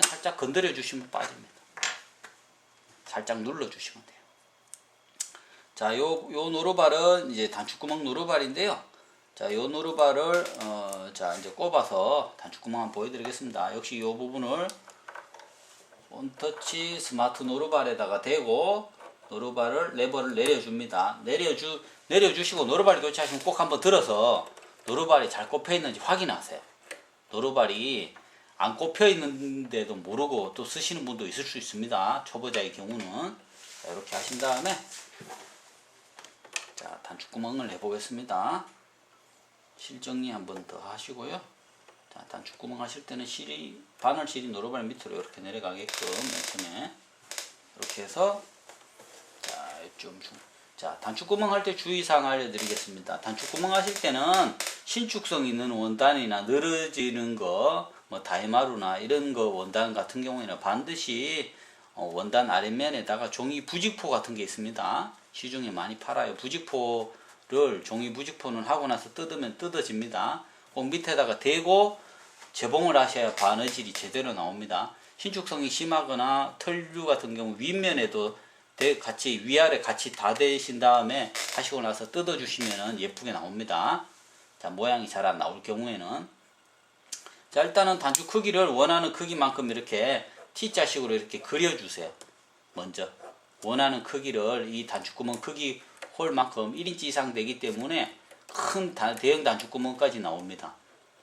살짝 건드려 주시면 빠집니다. 살짝 눌러 주시면 돼요. 자, 요 노루발은 이제 단축구멍 노루발인데요. 자, 요 노루발을 자, 이제 꼽아서 단축구멍 한번 보여드리겠습니다. 역시 요 부분을 원터치 스마트 노루발에다가 대고 노루발을 레버를 내려줍니다. 내려주시고 노루발 교체하시면 꼭 한번 들어서 노루발이 잘 꼽혀 있는지 확인하세요. 노루발이 안 꼽혀 있는데도 모르고 또 쓰시는 분도 있을 수 있습니다. 초보자의 경우는. 자, 이렇게 하신 다음에 자, 단축구멍을 해보겠습니다. 실 정리 한번 더 하시고요. 자, 단축구멍 하실 때는 바늘실이 노루발 밑으로 이렇게 내려가게끔 맨 처음에 이렇게 해서 자, 단축구멍 할 때 주의사항 알려드리겠습니다. 단축구멍 하실 때는 신축성 있는 원단이나 늘어지는 거, 뭐 다이마루나 이런 거 원단 같은 경우에는 반드시 원단 아랫면에다가 종이 부직포 같은 게 있습니다. 시중에 많이 팔아요. 종이 부직포는 하고 나서 뜯으면 뜯어집니다. 꼭 밑에다가 대고 재봉을 하셔야 바느질이 제대로 나옵니다. 신축성이 심하거나 털류 같은 경우 윗면에도 같이 위아래 같이 다 대신 다음에 하시고 나서 뜯어 주시면 예쁘게 나옵니다. 자, 모양이 잘 안 나올 경우에는 자, 일단은 단축 크기를 원하는 크기만큼 이렇게 T자식으로 이렇게 그려주세요. 먼저 원하는 크기를 이 단축구멍 크기 홀만큼 1인치 이상 되기 때문에 큰 대형 단축구멍까지 나옵니다.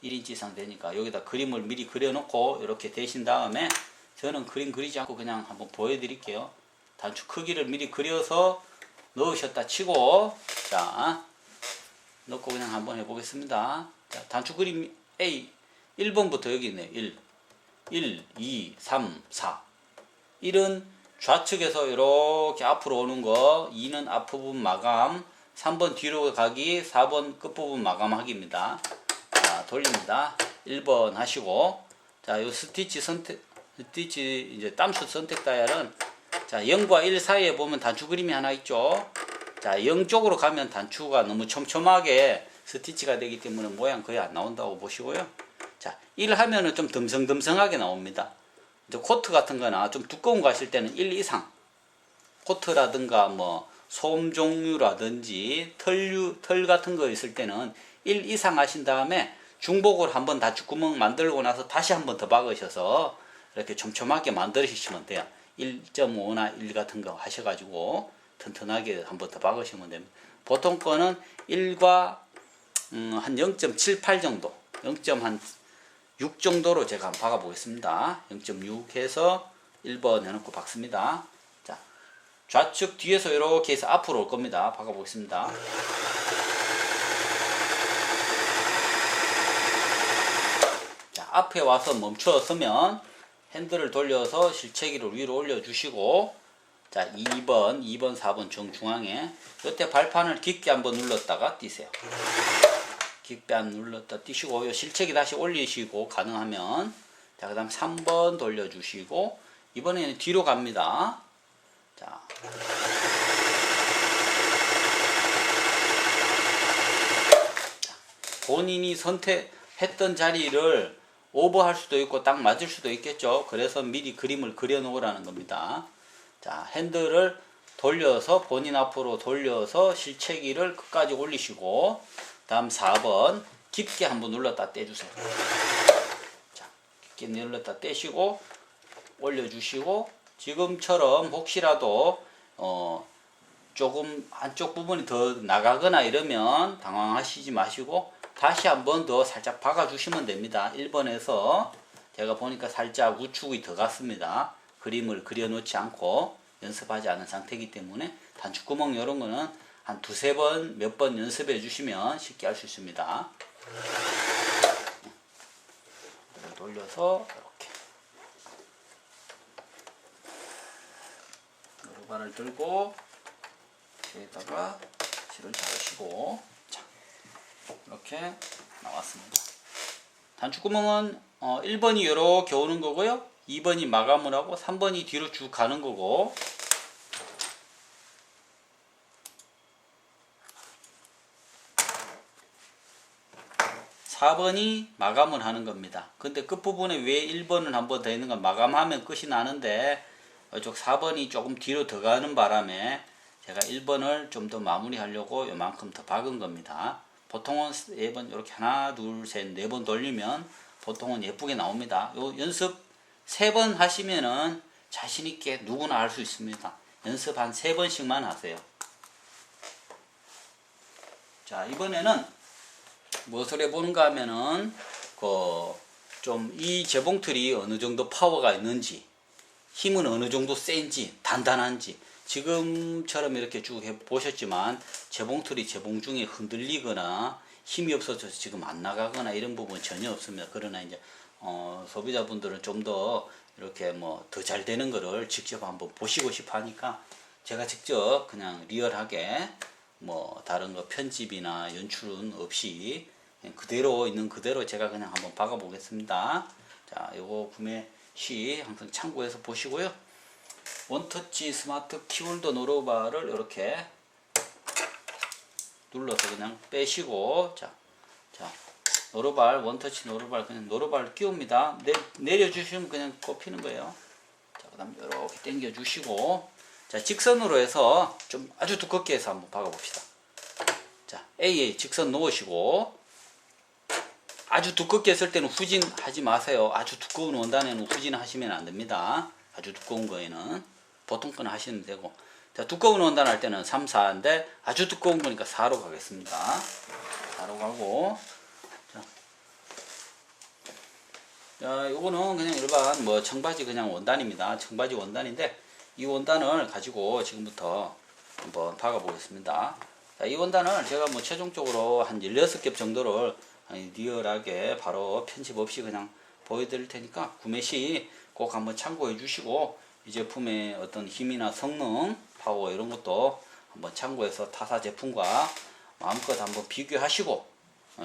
1인치 이상 되니까 여기다 그림을 미리 그려놓고 이렇게 대신 다음에 저는 그림 그리지 않고 그냥 한번 보여드릴게요. 단축 크기를 미리 그려서 넣으셨다 치고 자 넣고 그냥 한번 해보겠습니다. 자, 단축 그림 A 1번부터 여기 있네요. 1, 2, 3, 4 1은 좌측에서 이렇게 앞으로 오는 거 2는 앞부분 마감 3번 뒤로 가기 4번 끝부분 마감하기입니다. 자, 돌립니다. 1번 하시고 자, 요 스티치 이제 땀수 선택 다이얼은 자, 0과 1 사이에 보면 단추 그림이 하나 있죠. 자, 0 쪽으로 가면 단추가 너무 촘촘하게 스티치가 되기 때문에 모양 거의 안 나온다고 보시고요. 자, 1 하면은 좀 듬성듬성하게 나옵니다. 이제 코트 같은 거나 좀 두꺼운 거 하실 때는 1 이상. 코트라든가 뭐 솜 종류라든지 털 같은 거 있을 때는 1 이상 하신 다음에 중복으로 한번 단축구멍 만들고 나서 다시 한번 더 박으셔서 이렇게 촘촘하게 만드시면 돼요. 1.5나 1 같은 거 하셔가지고 튼튼하게 한번 더 박으시면 됩니다. 보통 거는 1과 한 0.78 정도 0.6 정도로 제가 한번 박아 보겠습니다. 0.6 해서 1번 해놓고 박습니다. 자, 좌측 뒤에서 이렇게 해서 앞으로 올 겁니다. 박아 보겠습니다. 자, 앞에 와서 멈춰 서면 핸들을 돌려서 실체기를 위로 올려주시고 자, 2번, 4번 정중앙에 이때 발판을 깊게 한번 눌렀다가 뛰세요. 깊게 한번 눌렀다 뛰시고 실체기 다시 올리시고 가능하면 자, 그 다음 3번 돌려주시고 이번에는 뒤로 갑니다. 자, 본인이 선택했던 자리를 오버할 수도 있고 딱 맞을 수도 있겠죠. 그래서 미리 그림을 그려 놓으라는 겁니다. 자, 핸들을 돌려서 본인 앞으로 돌려서 실체기를 끝까지 올리시고 다음 4번 깊게 한번 눌렀다 떼주세요. 자, 깊게 눌렀다 떼시고 올려주시고 지금처럼 혹시라도 조금 한쪽 부분이 더 나가거나 이러면 당황하시지 마시고 다시 한번 더 살짝 박아 주시면 됩니다. 1번에서 제가 보니까 살짝 우측이 더 갔습니다. 그림을 그려 놓지 않고 연습하지 않은 상태이기 때문에 단축구멍 이런 거는 한 두세 번 몇 번 연습해 주시면 쉽게 할 수 있습니다. 돌려서 이렇게 노루발을 들고 여기다가 실을 잡으시고 자, 이렇게 나왔습니다. 단축구멍은 1번이 이렇게 오는 거고요. 2번이 마감을 하고 3번이 뒤로 쭉 가는 거고 4번이 마감을 하는 겁니다. 근데 끝부분에 왜 1번은 한 번 더 있는 건 마감하면 끝이 나는데 이쪽 4번이 조금 뒤로 더 가는 바람에 제가 1번을 좀 더 마무리하려고 요만큼 더 박은 겁니다. 보통은 4번 이렇게 하나 둘 셋 4번 돌리면 보통은 예쁘게 나옵니다. 요 연습 3번 하시면은 자신있게 누구나 할 수 있습니다. 연습 한 3번씩만 하세요. 자, 이번에는 무엇을 해보는가 하면은 좀 이 재봉틀이 어느 정도 파워가 있는지, 힘은 어느 정도 센지, 단단한지, 지금처럼 이렇게 쭉 해보셨지만 재봉틀이 재봉 중에 흔들리거나 힘이 없어서 지금 안 나가거나 이런 부분 전혀 없습니다. 그러나 이제 소비자분들은 좀 더 이렇게 뭐 더 잘 되는 거를 직접 한번 보시고 싶어 하니까 제가 직접 그냥 리얼하게 뭐 다른 거 편집이나 연출은 없이 그냥 그대로 있는 그대로 제가 그냥 한번 박아 보겠습니다. 자, 요거 구매 시 항상 참고해서 보시고요. 원터치 스마트 키홀더 노루바를 이렇게 눌러서 그냥 빼시고, 자 노루발, 원터치 노루발, 그냥 노루발 끼웁니다. 내려주시면 그냥 꼽히는 거예요. 자, 그 다음 이렇게 당겨 주시고, 자, 직선으로 해서 좀 아주 두껍게 해서 한번 박아 봅시다. 자, A에 직선 놓으시고, 아주 두껍게 했을 때는 후진하지 마세요. 아주 두꺼운 원단에는 후진하시면 안 됩니다. 아주 두꺼운 거에는 보통 거는 하시면 되고, 자, 두꺼운 원단 할 때는 3, 4인데 아주 두꺼운 거니까 4로 가겠습니다. 4로 가고, 자, 요거는 그냥 일반 뭐 청바지 그냥 원단입니다. 청바지 원단인데 이 원단을 가지고 지금부터 한번 박아 보겠습니다. 자, 이 원단을 제가 뭐 최종적으로 한 16겹 정도를 리얼하게 바로 편집 없이 그냥 보여드릴 테니까 구매 시 꼭 한번 참고해 주시고, 이 제품의 어떤 힘이나 성능, 파워 이런 것도 한번 참고해서 타사 제품과 마음껏 한번 비교하시고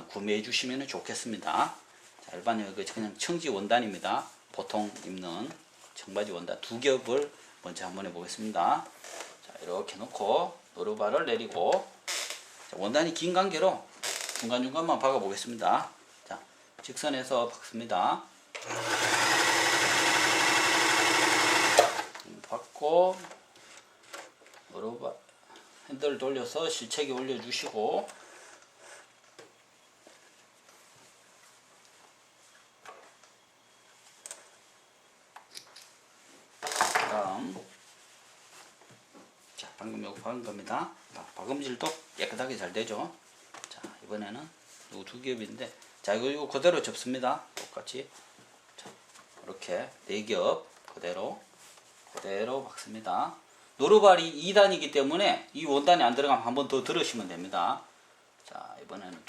구매해 주시면 좋겠습니다. 자, 일반 그냥 청지 원단입니다. 보통 입는 청바지 원단 2겹을 먼저 한번 해보겠습니다. 자, 이렇게 놓고 노루발을 내리고, 자, 원단이 긴 관계로 중간중간만 박아 보겠습니다. 자, 직선에서 박습니다. 박고 노루발 핸들 돌려서 실체기 올려주시고, 자, 방금 요거 박은 겁니다. 박음질도 깨끗하게 잘 되죠. 자, 이번에는 요 2겹인데, 자, 이거 그대로 접습니다. 똑같이. 자, 이렇게 4겹 그대로 박습니다. 노루발이 2단이기 때문에 이 원단이 안 들어가면 한 번 더 들으시면 됩니다. 자, 이번에는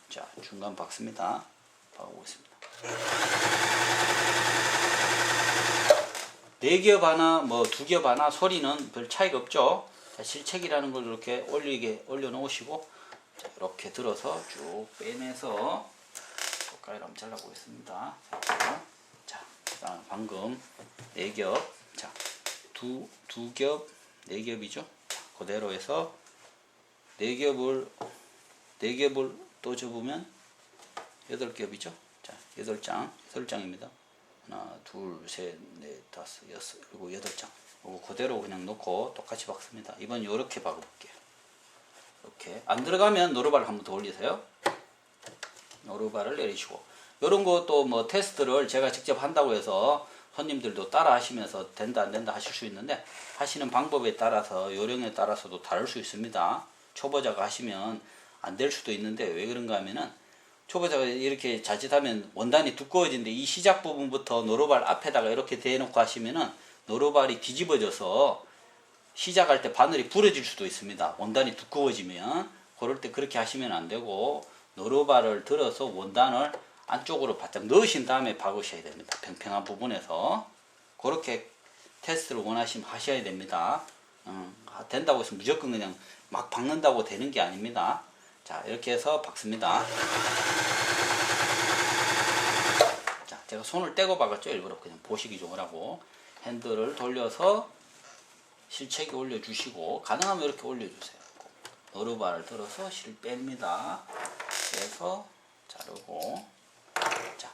자, 중간 박습니다. 박아보겠습니다. 4겹 하나, 뭐 2겹 하나 소리는 별 차이가 없죠. 자, 실책이라는 걸 이렇게 올려놓으시고, 자, 이렇게 들어서 쭉 빼내서 가위로 한번 잘라보겠습니다. 자, 그다음 방금 4겹, 자, 두 겹, 4겹이죠. 자, 그대로 해서 4겹을 또 접으면 8겹이죠. 자, 8장입니다. 하나, 둘, 셋, 넷, 다섯, 여섯, 일곱, 8장. 이거 그대로 그냥 놓고 똑같이 박습니다. 이번 요렇게 박아볼게요. 이렇게 안 들어가면 노루발을 한번 더 올리세요. 노루발을 내리시고, 요런 것도 뭐 테스트를 제가 직접 한다고 해서 손님들도 따라 하시면서 된다 안 된다 하실 수 있는데, 하시는 방법에 따라서 요령에 따라서도 다를 수 있습니다. 초보자가 하시면 안 될 수도 있는데, 왜 그런가 하면은 초보자가 이렇게 자칫하면 원단이 두꺼워지는데 이 시작 부분부터 노루발 앞에다가 이렇게 대놓고 하시면은 노루발이 뒤집어져서 시작할 때 바늘이 부러질 수도 있습니다. 원단이 두꺼워지면. 그럴 때 그렇게 하시면 안 되고, 노루발을 들어서 원단을 안쪽으로 바짝 넣으신 다음에 박으셔야 됩니다. 평평한 부분에서. 그렇게 테스트를 원하시면 하셔야 됩니다. 된다고 해서 무조건 그냥 막 박는다고 되는 게 아닙니다. 자, 이렇게 해서 박습니다. 자, 제가 손을 떼고 박았죠. 일부러 그냥 보시기 좋으라고. 핸들을 돌려서 실체기 올려주시고, 가능하면 이렇게 올려주세요. 노루발을 들어서 실 뺍니다. 빼서 자르고, 자,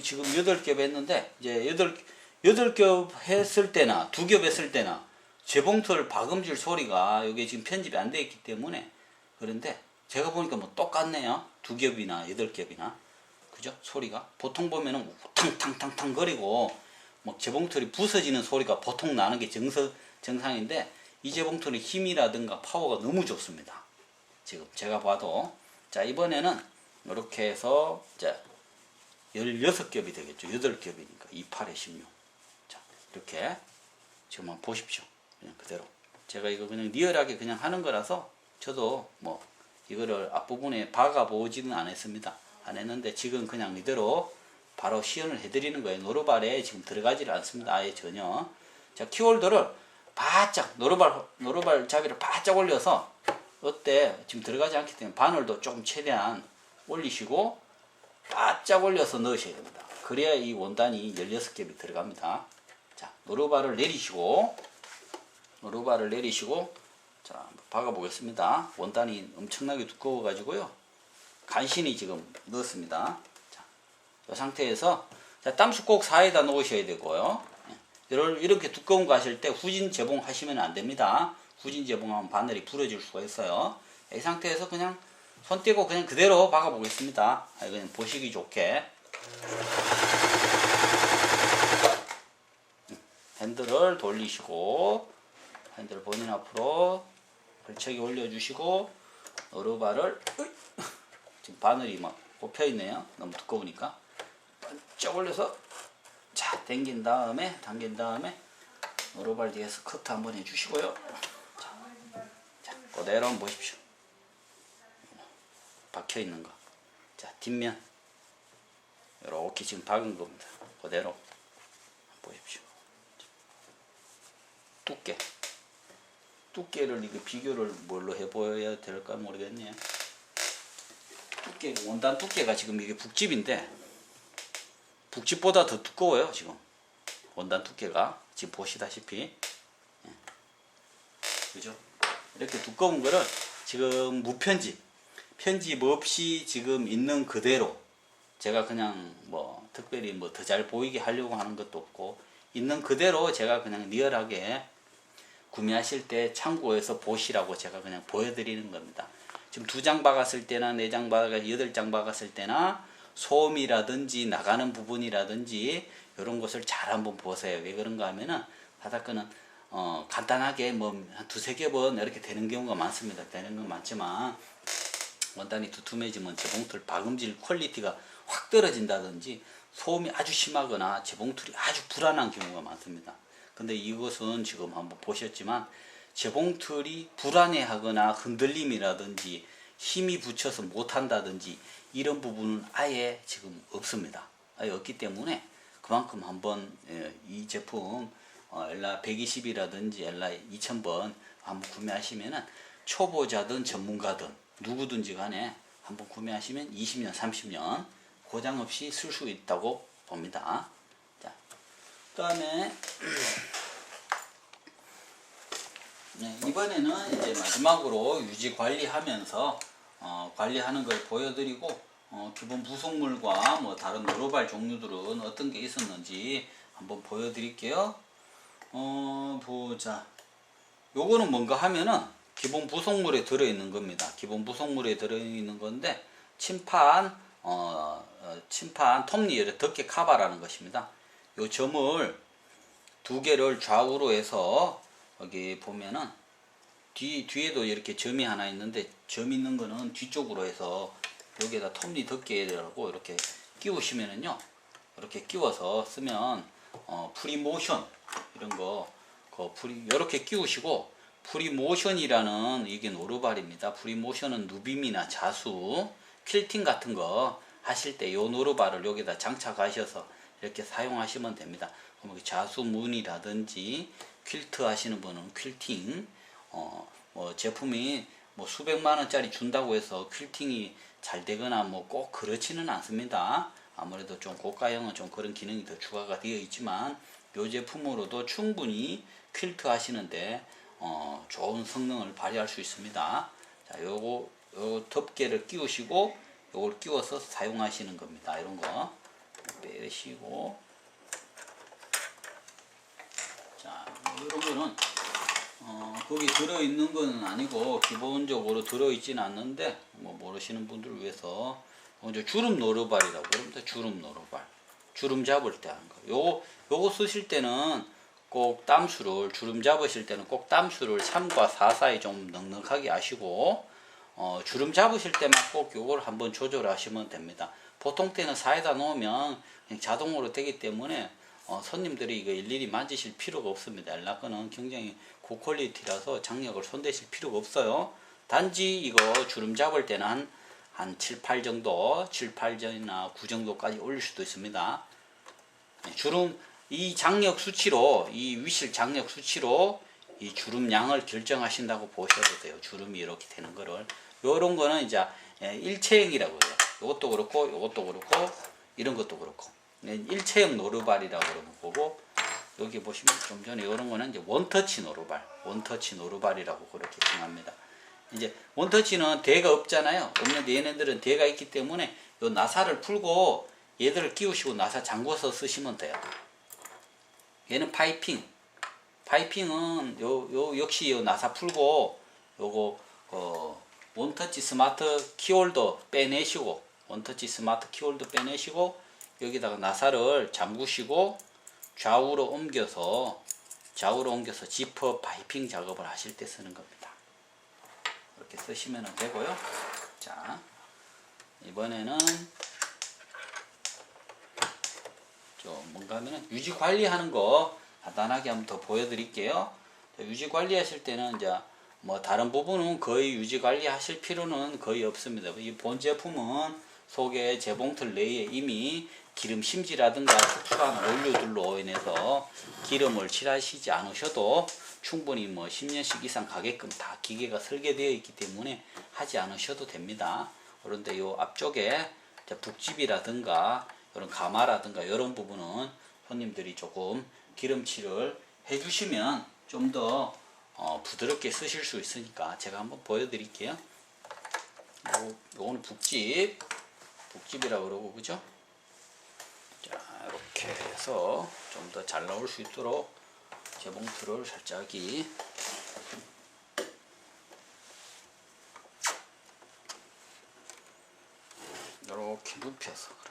지금 8겹 했는데, 이제 8겹 했을 때나 2겹 했을 때나 재봉틀 박음질 소리가 이게 지금 편집이 안 되어 있기 때문에, 그런데 제가 보니까 뭐 똑같네요. 2겹이나 8겹이나. 그죠? 소리가. 보통 보면은 탕탕탕탕 거리고, 뭐 재봉틀이 부서지는 소리가 보통 나는 게 정상인데 이 재봉틀의 힘이라든가 파워가 너무 좋습니다. 지금 제가 봐도. 자, 이번에는 이렇게 해서 자 16겹이 되겠죠. 8겹이니까 28에 16. 자, 이렇게 지금 한번 보십시오. 그냥 그대로. 제가 이거 그냥 리얼하게 그냥 하는 거라서 저도 뭐 이거를 앞부분에 박아 보지는 않았습니다. 안 했는데 지금 그냥 이대로 바로 시연을 해드리는 거예요. 노루발에 지금 들어가지를 않습니다. 아예 전혀. 자, 키홀더를 바짝 노루발 잡이를 바짝 올려서 어때 지금 들어가지 않기 때문에 바늘도 조금 최대한 올리시고 바짝 올려서 넣으셔야 됩니다. 그래야 이 원단이 16겹이 들어갑니다. 자, 노루발을 내리시고 자, 한번 박아 보겠습니다. 원단이 엄청나게 두꺼워 가지고요. 간신히 지금 넣었습니다. 자, 이 상태에서 자, 땀수 꼭 사이에다 놓으셔야 되고요. 이렇게 두꺼운 거 하실 때 후진 재봉 하시면 안 됩니다. 후진 재봉하면 바늘이 부러질 수가 있어요. 이 상태에서 그냥 손 떼고 그냥 그대로 박아 보겠습니다. 그냥 보시기 좋게. 핸들을 돌리시고 핸들 본인 앞으로 걸쳐기 올려주시고 노루발을 지금 바늘이 막 꼽혀 있네요. 너무 두꺼우니까 반짝 올려서 자 당긴 다음에 노루발 뒤에서 커트 한번 해주시고요. 자, 그대로 한번 보십시오. 박혀 있는 거. 자, 뒷면 이렇게 지금 박은 겁니다. 그대로 보십시오. 두께를 이거 비교를 뭘로 해보여야 될까 모르겠네요. 원단 두께가 지금 이게 북집인데 북집보다 더 두꺼워요. 지금 원단 두께가 지금 보시다시피 그죠? 이렇게 두꺼운 거를 지금 무편집 편집 없이 지금 있는 그대로 제가 그냥 뭐 특별히 뭐 더 잘 보이게 하려고 하는 것도 없고 있는 그대로 제가 그냥 리얼하게 구매하실 때 참고해서 보시라고 제가 그냥 보여드리는 겁니다. 지금 2장 박았을 때나 4장 박았을 8장 박았을 때나 소음이라든지 나가는 부분이라든지 이런 것을 잘 한번 보세요. 왜 그런가 하면은 바닥끈은 간단하게 뭐 한 2-3겹은 이렇게 되는 경우가 많습니다. 되는 건 많지만 원단이 두툼해지면 재봉틀 박음질 퀄리티가 확 떨어진다든지 소음이 아주 심하거나 재봉틀이 아주 불안한 경우가 많습니다. 근데 이것은 지금 한번 보셨지만 재봉틀이 불안해하거나 흔들림이라든지 힘이 붙여서 못한다든지 이런 부분은 아예 지금 없습니다. 아예 없기 때문에 그만큼 한번 이 제품 엘라 120이라든지 엘라 2000번 한번 구매하시면은 초보자든 전문가든 누구든지 간에 한번 구매하시면 20년 30년 고장 없이 쓸 수 있다고 봅니다. 자, 그 다음에 네, 이번에는 이제 마지막으로 유지 관리하면서 관리하는 걸 보여드리고 기본 부속물과 뭐 다른 노루발 종류들은 어떤 게 있었는지 한번 보여드릴게요. 보자. 요거는 뭔가 하면은 기본 부속물에 들어있는 겁니다. 기본 부속물에 들어있는 건데 침판 톱니 덮개 카바라는 것입니다. 요 점을 2개를 좌우로 해서 여기 보면은 뒤에도 이렇게 점이 하나 있는데 점 있는 거는 뒤쪽으로 해서 여기에다 톱니 덮개라고 이렇게 끼우시면은요 이렇게 끼워서 쓰면 프리모션 이런 거 이렇게 끼우시고 프리모션이라는 이게 노루발입니다. 프리모션은 누빔이나 자수 퀼팅 같은 거 하실 때 요 노루발을 여기다 장착하셔서 이렇게 사용하시면 됩니다. 자수무늬라든지 퀼트 하시는 분은 퀼팅 뭐 제품이 뭐 수백만 원짜리 준다고 해서 퀼팅이 잘 되거나 뭐 꼭 그렇지는 않습니다. 아무래도 좀 고가형은 좀 그런 기능이 더 추가가 되어 있지만 요 제품으로도 충분히 퀼트 하시는데 좋은 성능을 발휘할 수 있습니다. 자, 요 덮개를 끼우시고 요걸 끼워서 사용하시는 겁니다. 이런 거 빼시고 자, 이런 거는 거기 들어있는 건 아니고 기본적으로 들어있지는 않는데 뭐 모르시는 분들을 위해서 먼저 주름 노루발이라고 그럽니다. 주름 노루발 주름 잡을 때 하는 거. 요거 쓰실 때는 꼭 땀수를 주름 잡으실 때는 꼭 땀수를 3과 4 사이 좀 넉넉하게 하시고 주름 잡으실 때만 꼭 요걸 한번 조절하시면 됩니다. 보통 때는 4에다 놓으면 그냥 자동으로 되기 때문에 손님들이 이거 일일이 만지실 필요가 없습니다. 엘라꺼는 굉장히 고퀄리티라서 장력을 손대실 필요가 없어요. 단지 이거 주름 잡을 때는 한 7, 8 정도, 7, 8전이나 9 정도까지 올릴 수도 있습니다. 주름 이 장력 수치로, 이 위실 장력 수치로 이 주름 양을 결정하신다고 보셔도 돼요. 주름이 이렇게 되는 거를. 요런 거는 이제 일체형이라고 해요. 요것도 그렇고, 요것도 그렇고, 이런 것도 그렇고. 일체형 노루발이라고 그러는 거고, 여기 보시면 좀 전에 요런 거는 이제 원터치 노루발, 원터치 노루발이라고 그렇게 정합니다. 이제 원터치는 대가 없잖아요. 없는데 얘네들은 대가 있기 때문에 요 나사를 풀고 얘들을 끼우시고 나사 잠궈서 쓰시면 돼요. 얘는 파이핑. 파이핑은 요 역시 요 나사 풀고 요거 원터치 스마트 키홀더 빼내시고 원터치 스마트 키홀더 빼내시고 여기다가 나사를 잠그시고 좌우로 옮겨서 지퍼 파이핑 작업을 하실 때 쓰는 겁니다. 이렇게 쓰시면 되고요. 자, 이번에는 좀 뭔가 하면은 유지 관리하는 거 간단하게 한번 더 보여드릴게요. 유지 관리하실 때는 이제 뭐 다른 부분은 거의 유지 관리하실 필요는 거의 없습니다. 이 본 제품은 속에 재봉틀 내에 이미 기름 심지라든가 특수한 원료들로 인해서 기름을 칠하시지 않으셔도 충분히 뭐 10년씩 이상 가게끔 다 기계가 설계되어 있기 때문에 하지 않으셔도 됩니다. 그런데 요 앞쪽에 북집이라든가 이런 가마라든가 이런 부분은 손님들이 조금 기름칠을 해주시면 좀 더 부드럽게 쓰실 수 있으니까 제가 한번 보여드릴게요. 요거는 북집이라고 그러고 그죠? 자, 이렇게 해서 좀 더 잘 나올 수 있도록 재봉틀을 살짝이 이렇게 눕혀서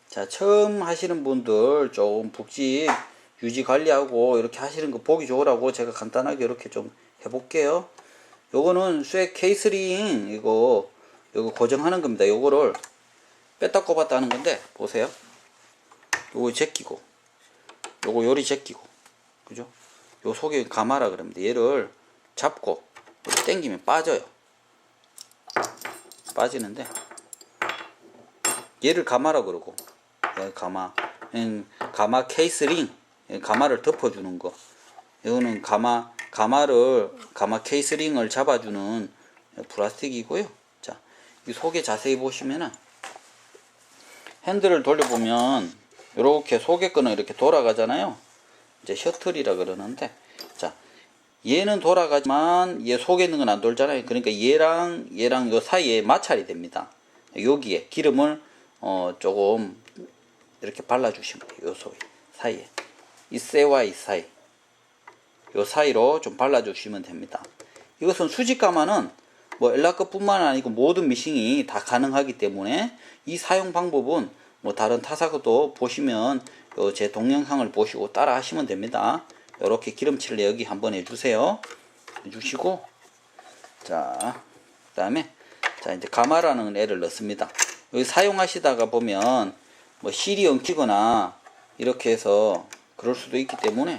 자, 처음 하시는 분들 조금 북집 유지 관리하고 이렇게 하시는 거 보기 좋으라고 제가 간단하게 이렇게 좀 해볼게요. 요거는 쇠 케이스링 이거 고정하는 겁니다. 요거를 뺐다 꼽았다 하는 건데 보세요. 요거 제끼고 요거 요리 제끼고 그죠? 요 속에 가마라 그럽니다. 얘를 잡고 당기면 빠져요. 빠지는데 얘를 가마라 그러고 가마 케이스링 가마를 덮어주는 거. 이거는 가마 케이스링을 잡아주는 플라스틱이고요. 자, 이 속에 자세히 보시면은 핸들을 돌려보면 이렇게 속에 거는 이렇게 돌아가잖아요. 이제 셔틀이라 그러는데, 자, 얘는 돌아가지만 얘 속에 있는 건 안 돌잖아요. 그러니까 얘랑 요 사이에 마찰이 됩니다. 여기에 기름을 조금 이렇게 발라주시면 돼요. 요 사이에 이 쇠와 이 사이 요 사이로 좀 발라주시면 됩니다. 이것은 수직가마는 뭐 엘라꺼 뿐만 아니고 모든 미싱이 다 가능하기 때문에 이 사용 방법은 뭐 다른 타사도 보시면 제 동영상을 보시고 따라 하시면 됩니다. 이렇게 기름칠을 여기 한번 해주세요. 해주시고, 자, 그 다음에 자 이제 가마라는 애를 넣습니다. 여기 사용하시다가 보면 뭐 실이 엉키거나 이렇게 해서 그럴 수도 있기 때문에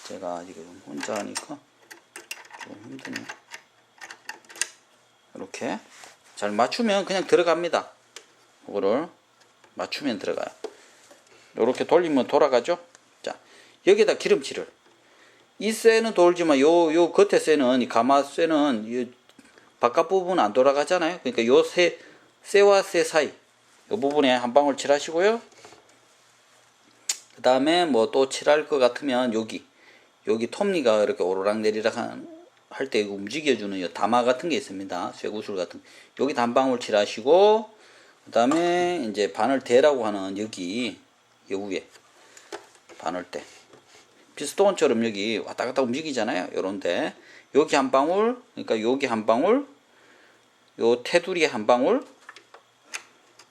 제가 지금 혼자 하니까 좀 힘드네요. 이렇게 잘 맞추면 그냥 들어갑니다. 이거를 맞추면 들어가요. 이렇게 돌리면 돌아가죠. 자, 여기다 기름칠을, 이 쇠는 돌지만 요 겉에 쇠는, 이 가마 쇠는 이 바깥 부분은 안 돌아가잖아요. 그러니까 요 쇠와 쇠 사이 요 부분에 한 방울 칠하시고요. 그 다음에 뭐 또 칠할 것 같으면 여기 톱니가 이렇게 오르락 내리락 할 때 움직여주는 요 다마 같은 게 있습니다. 쇠구슬 같은 여기다 한 방울 칠하시고, 그 다음에 이제 바늘대라고 하는 여기 요 위에 바늘대 피스톤처럼 여기 왔다 갔다 움직이잖아요. 요런데 여기 한 방울, 그러니까 여기 한 방울, 요 테두리에 한 방울,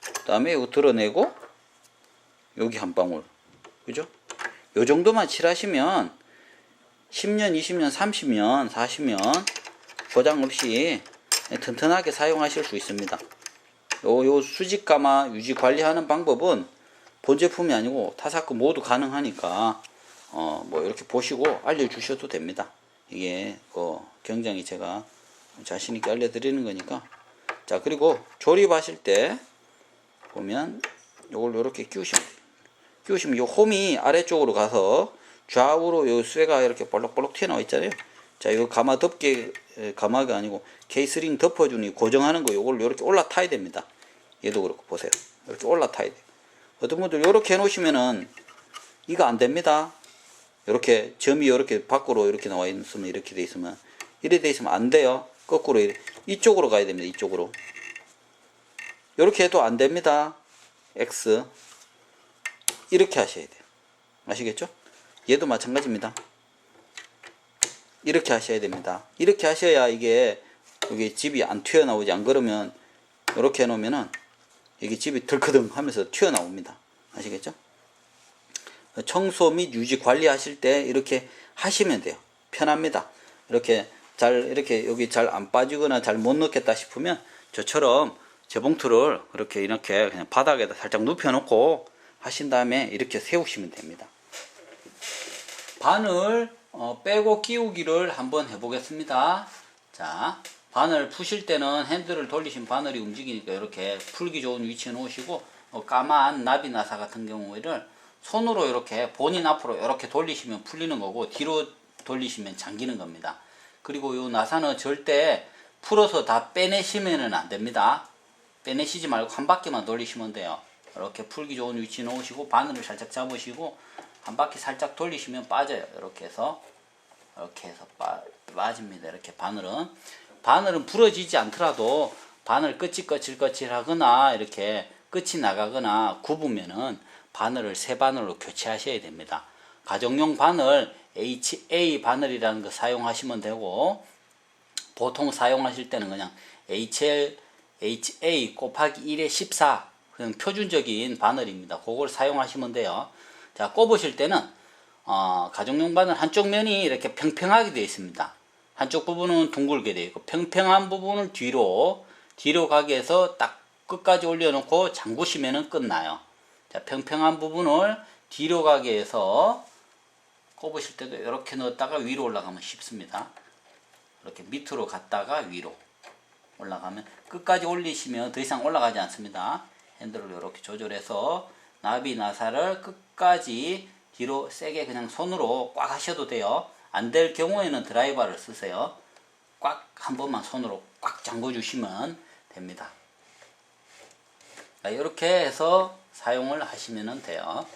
그 다음에 이거 드러내고 여기 한 방울, 그죠? 요 정도만 칠하시면 10년, 20년, 30년, 40년 고장 없이 튼튼하게 사용하실 수 있습니다. 요 수직 가마 유지 관리하는 방법은 본 제품이 아니고 타사크 모두 가능하니까 뭐 이렇게 보시고 알려주셔도 됩니다. 이게 굉장히 제가 자신 있게 알려드리는 거니까. 자, 그리고 조립하실 때 보면 요걸 이렇게 끼우시면 돼요. 끼우시면 요 홈이 아래쪽으로 가서 좌우로 요 쇠가 이렇게 볼록볼록 튀어나와 있잖아요. 자, 요 가마 덮개, 가마가 아니고 케이스링 덮어주니 고정하는 거 요걸 이렇게 올라타야 됩니다. 얘도 그렇고 보세요. 이렇게 올라타야 돼요. 어떤 분들 이렇게 해놓으시면은 이거 안 됩니다. 이렇게 점이 이렇게 밖으로 이렇게 나와 있으면, 이렇게 돼 있으면, 이래 돼 있으면 안 돼요. 거꾸로 이쪽으로 가야 됩니다. 이쪽으로. 이렇게 해도 안 됩니다. X 이렇게 하셔야 돼요. 아시겠죠? 얘도 마찬가지입니다. 이렇게 하셔야 됩니다. 이렇게 하셔야 이게 여기 집이 안 튀어나오지. 안 그러면 이렇게 해놓으면은 여기 집이 덜커덩 하면서 튀어나옵니다. 아시겠죠? 청소 및 유지 관리하실 때 이렇게 하시면 돼요. 편합니다. 이렇게 이렇게 여기 잘 안 빠지거나 잘 못 넣겠다 싶으면 저처럼 재봉틀을 이렇게 그냥 바닥에다 살짝 눕혀 놓고 하신 다음에 이렇게 세우시면 됩니다. 바늘 빼고 끼우기를 한번 해보겠습니다. 자, 바늘 푸실 때는 핸들을 돌리시면 바늘이 움직이니까 이렇게 풀기 좋은 위치에 놓으시고, 까만 나비나사 같은 경우에는 손으로 이렇게 본인 앞으로 이렇게 돌리시면 풀리는 거고, 뒤로 돌리시면 잠기는 겁니다. 그리고 이 나사는 절대 풀어서 다 빼내시면 안 됩니다. 빼내시지 말고 한 바퀴만 돌리시면 돼요. 이렇게 풀기 좋은 위치에 놓으시고 바늘을 살짝 잡으시고 한 바퀴 살짝 돌리시면 빠져요. 이렇게 해서 빠집니다. 이렇게 바늘은 부러지지 않더라도 바늘 끝이 거칠거칠하거나 이렇게 끝이 나가거나 굽으면은 바늘을 새 바늘로 교체하셔야 됩니다. 가정용 바늘 HA 바늘이라는 거 사용하시면 되고, 보통 사용하실 때는 그냥 HA 곱하기 1에 14 그냥 표준적인 바늘입니다. 그걸 사용하시면 돼요. 자, 꼽으실 때는 가정용 바늘 한쪽 면이 이렇게 평평하게 되어 있습니다. 한쪽 부분은 둥글게 되어 있고, 평평한 부분을 뒤로 가게 해서 딱 끝까지 올려놓고 잠그시면 끝나요. 자, 평평한 부분을 뒤로 가게 해서 꼽으실 때도 이렇게 넣었다가 위로 올라가면 쉽습니다. 이렇게 밑으로 갔다가 위로 올라가면, 끝까지 올리시면 더 이상 올라가지 않습니다. 핸들을 이렇게 조절해서 나비 나사를 끝까지 뒤로 세게 그냥 손으로 꽉 하셔도 돼요. 안 될 경우에는 드라이버를 쓰세요. 꽉 한 번만 손으로 꽉 잠궈 주시면 됩니다. 이렇게 해서 사용을 하시면 돼요.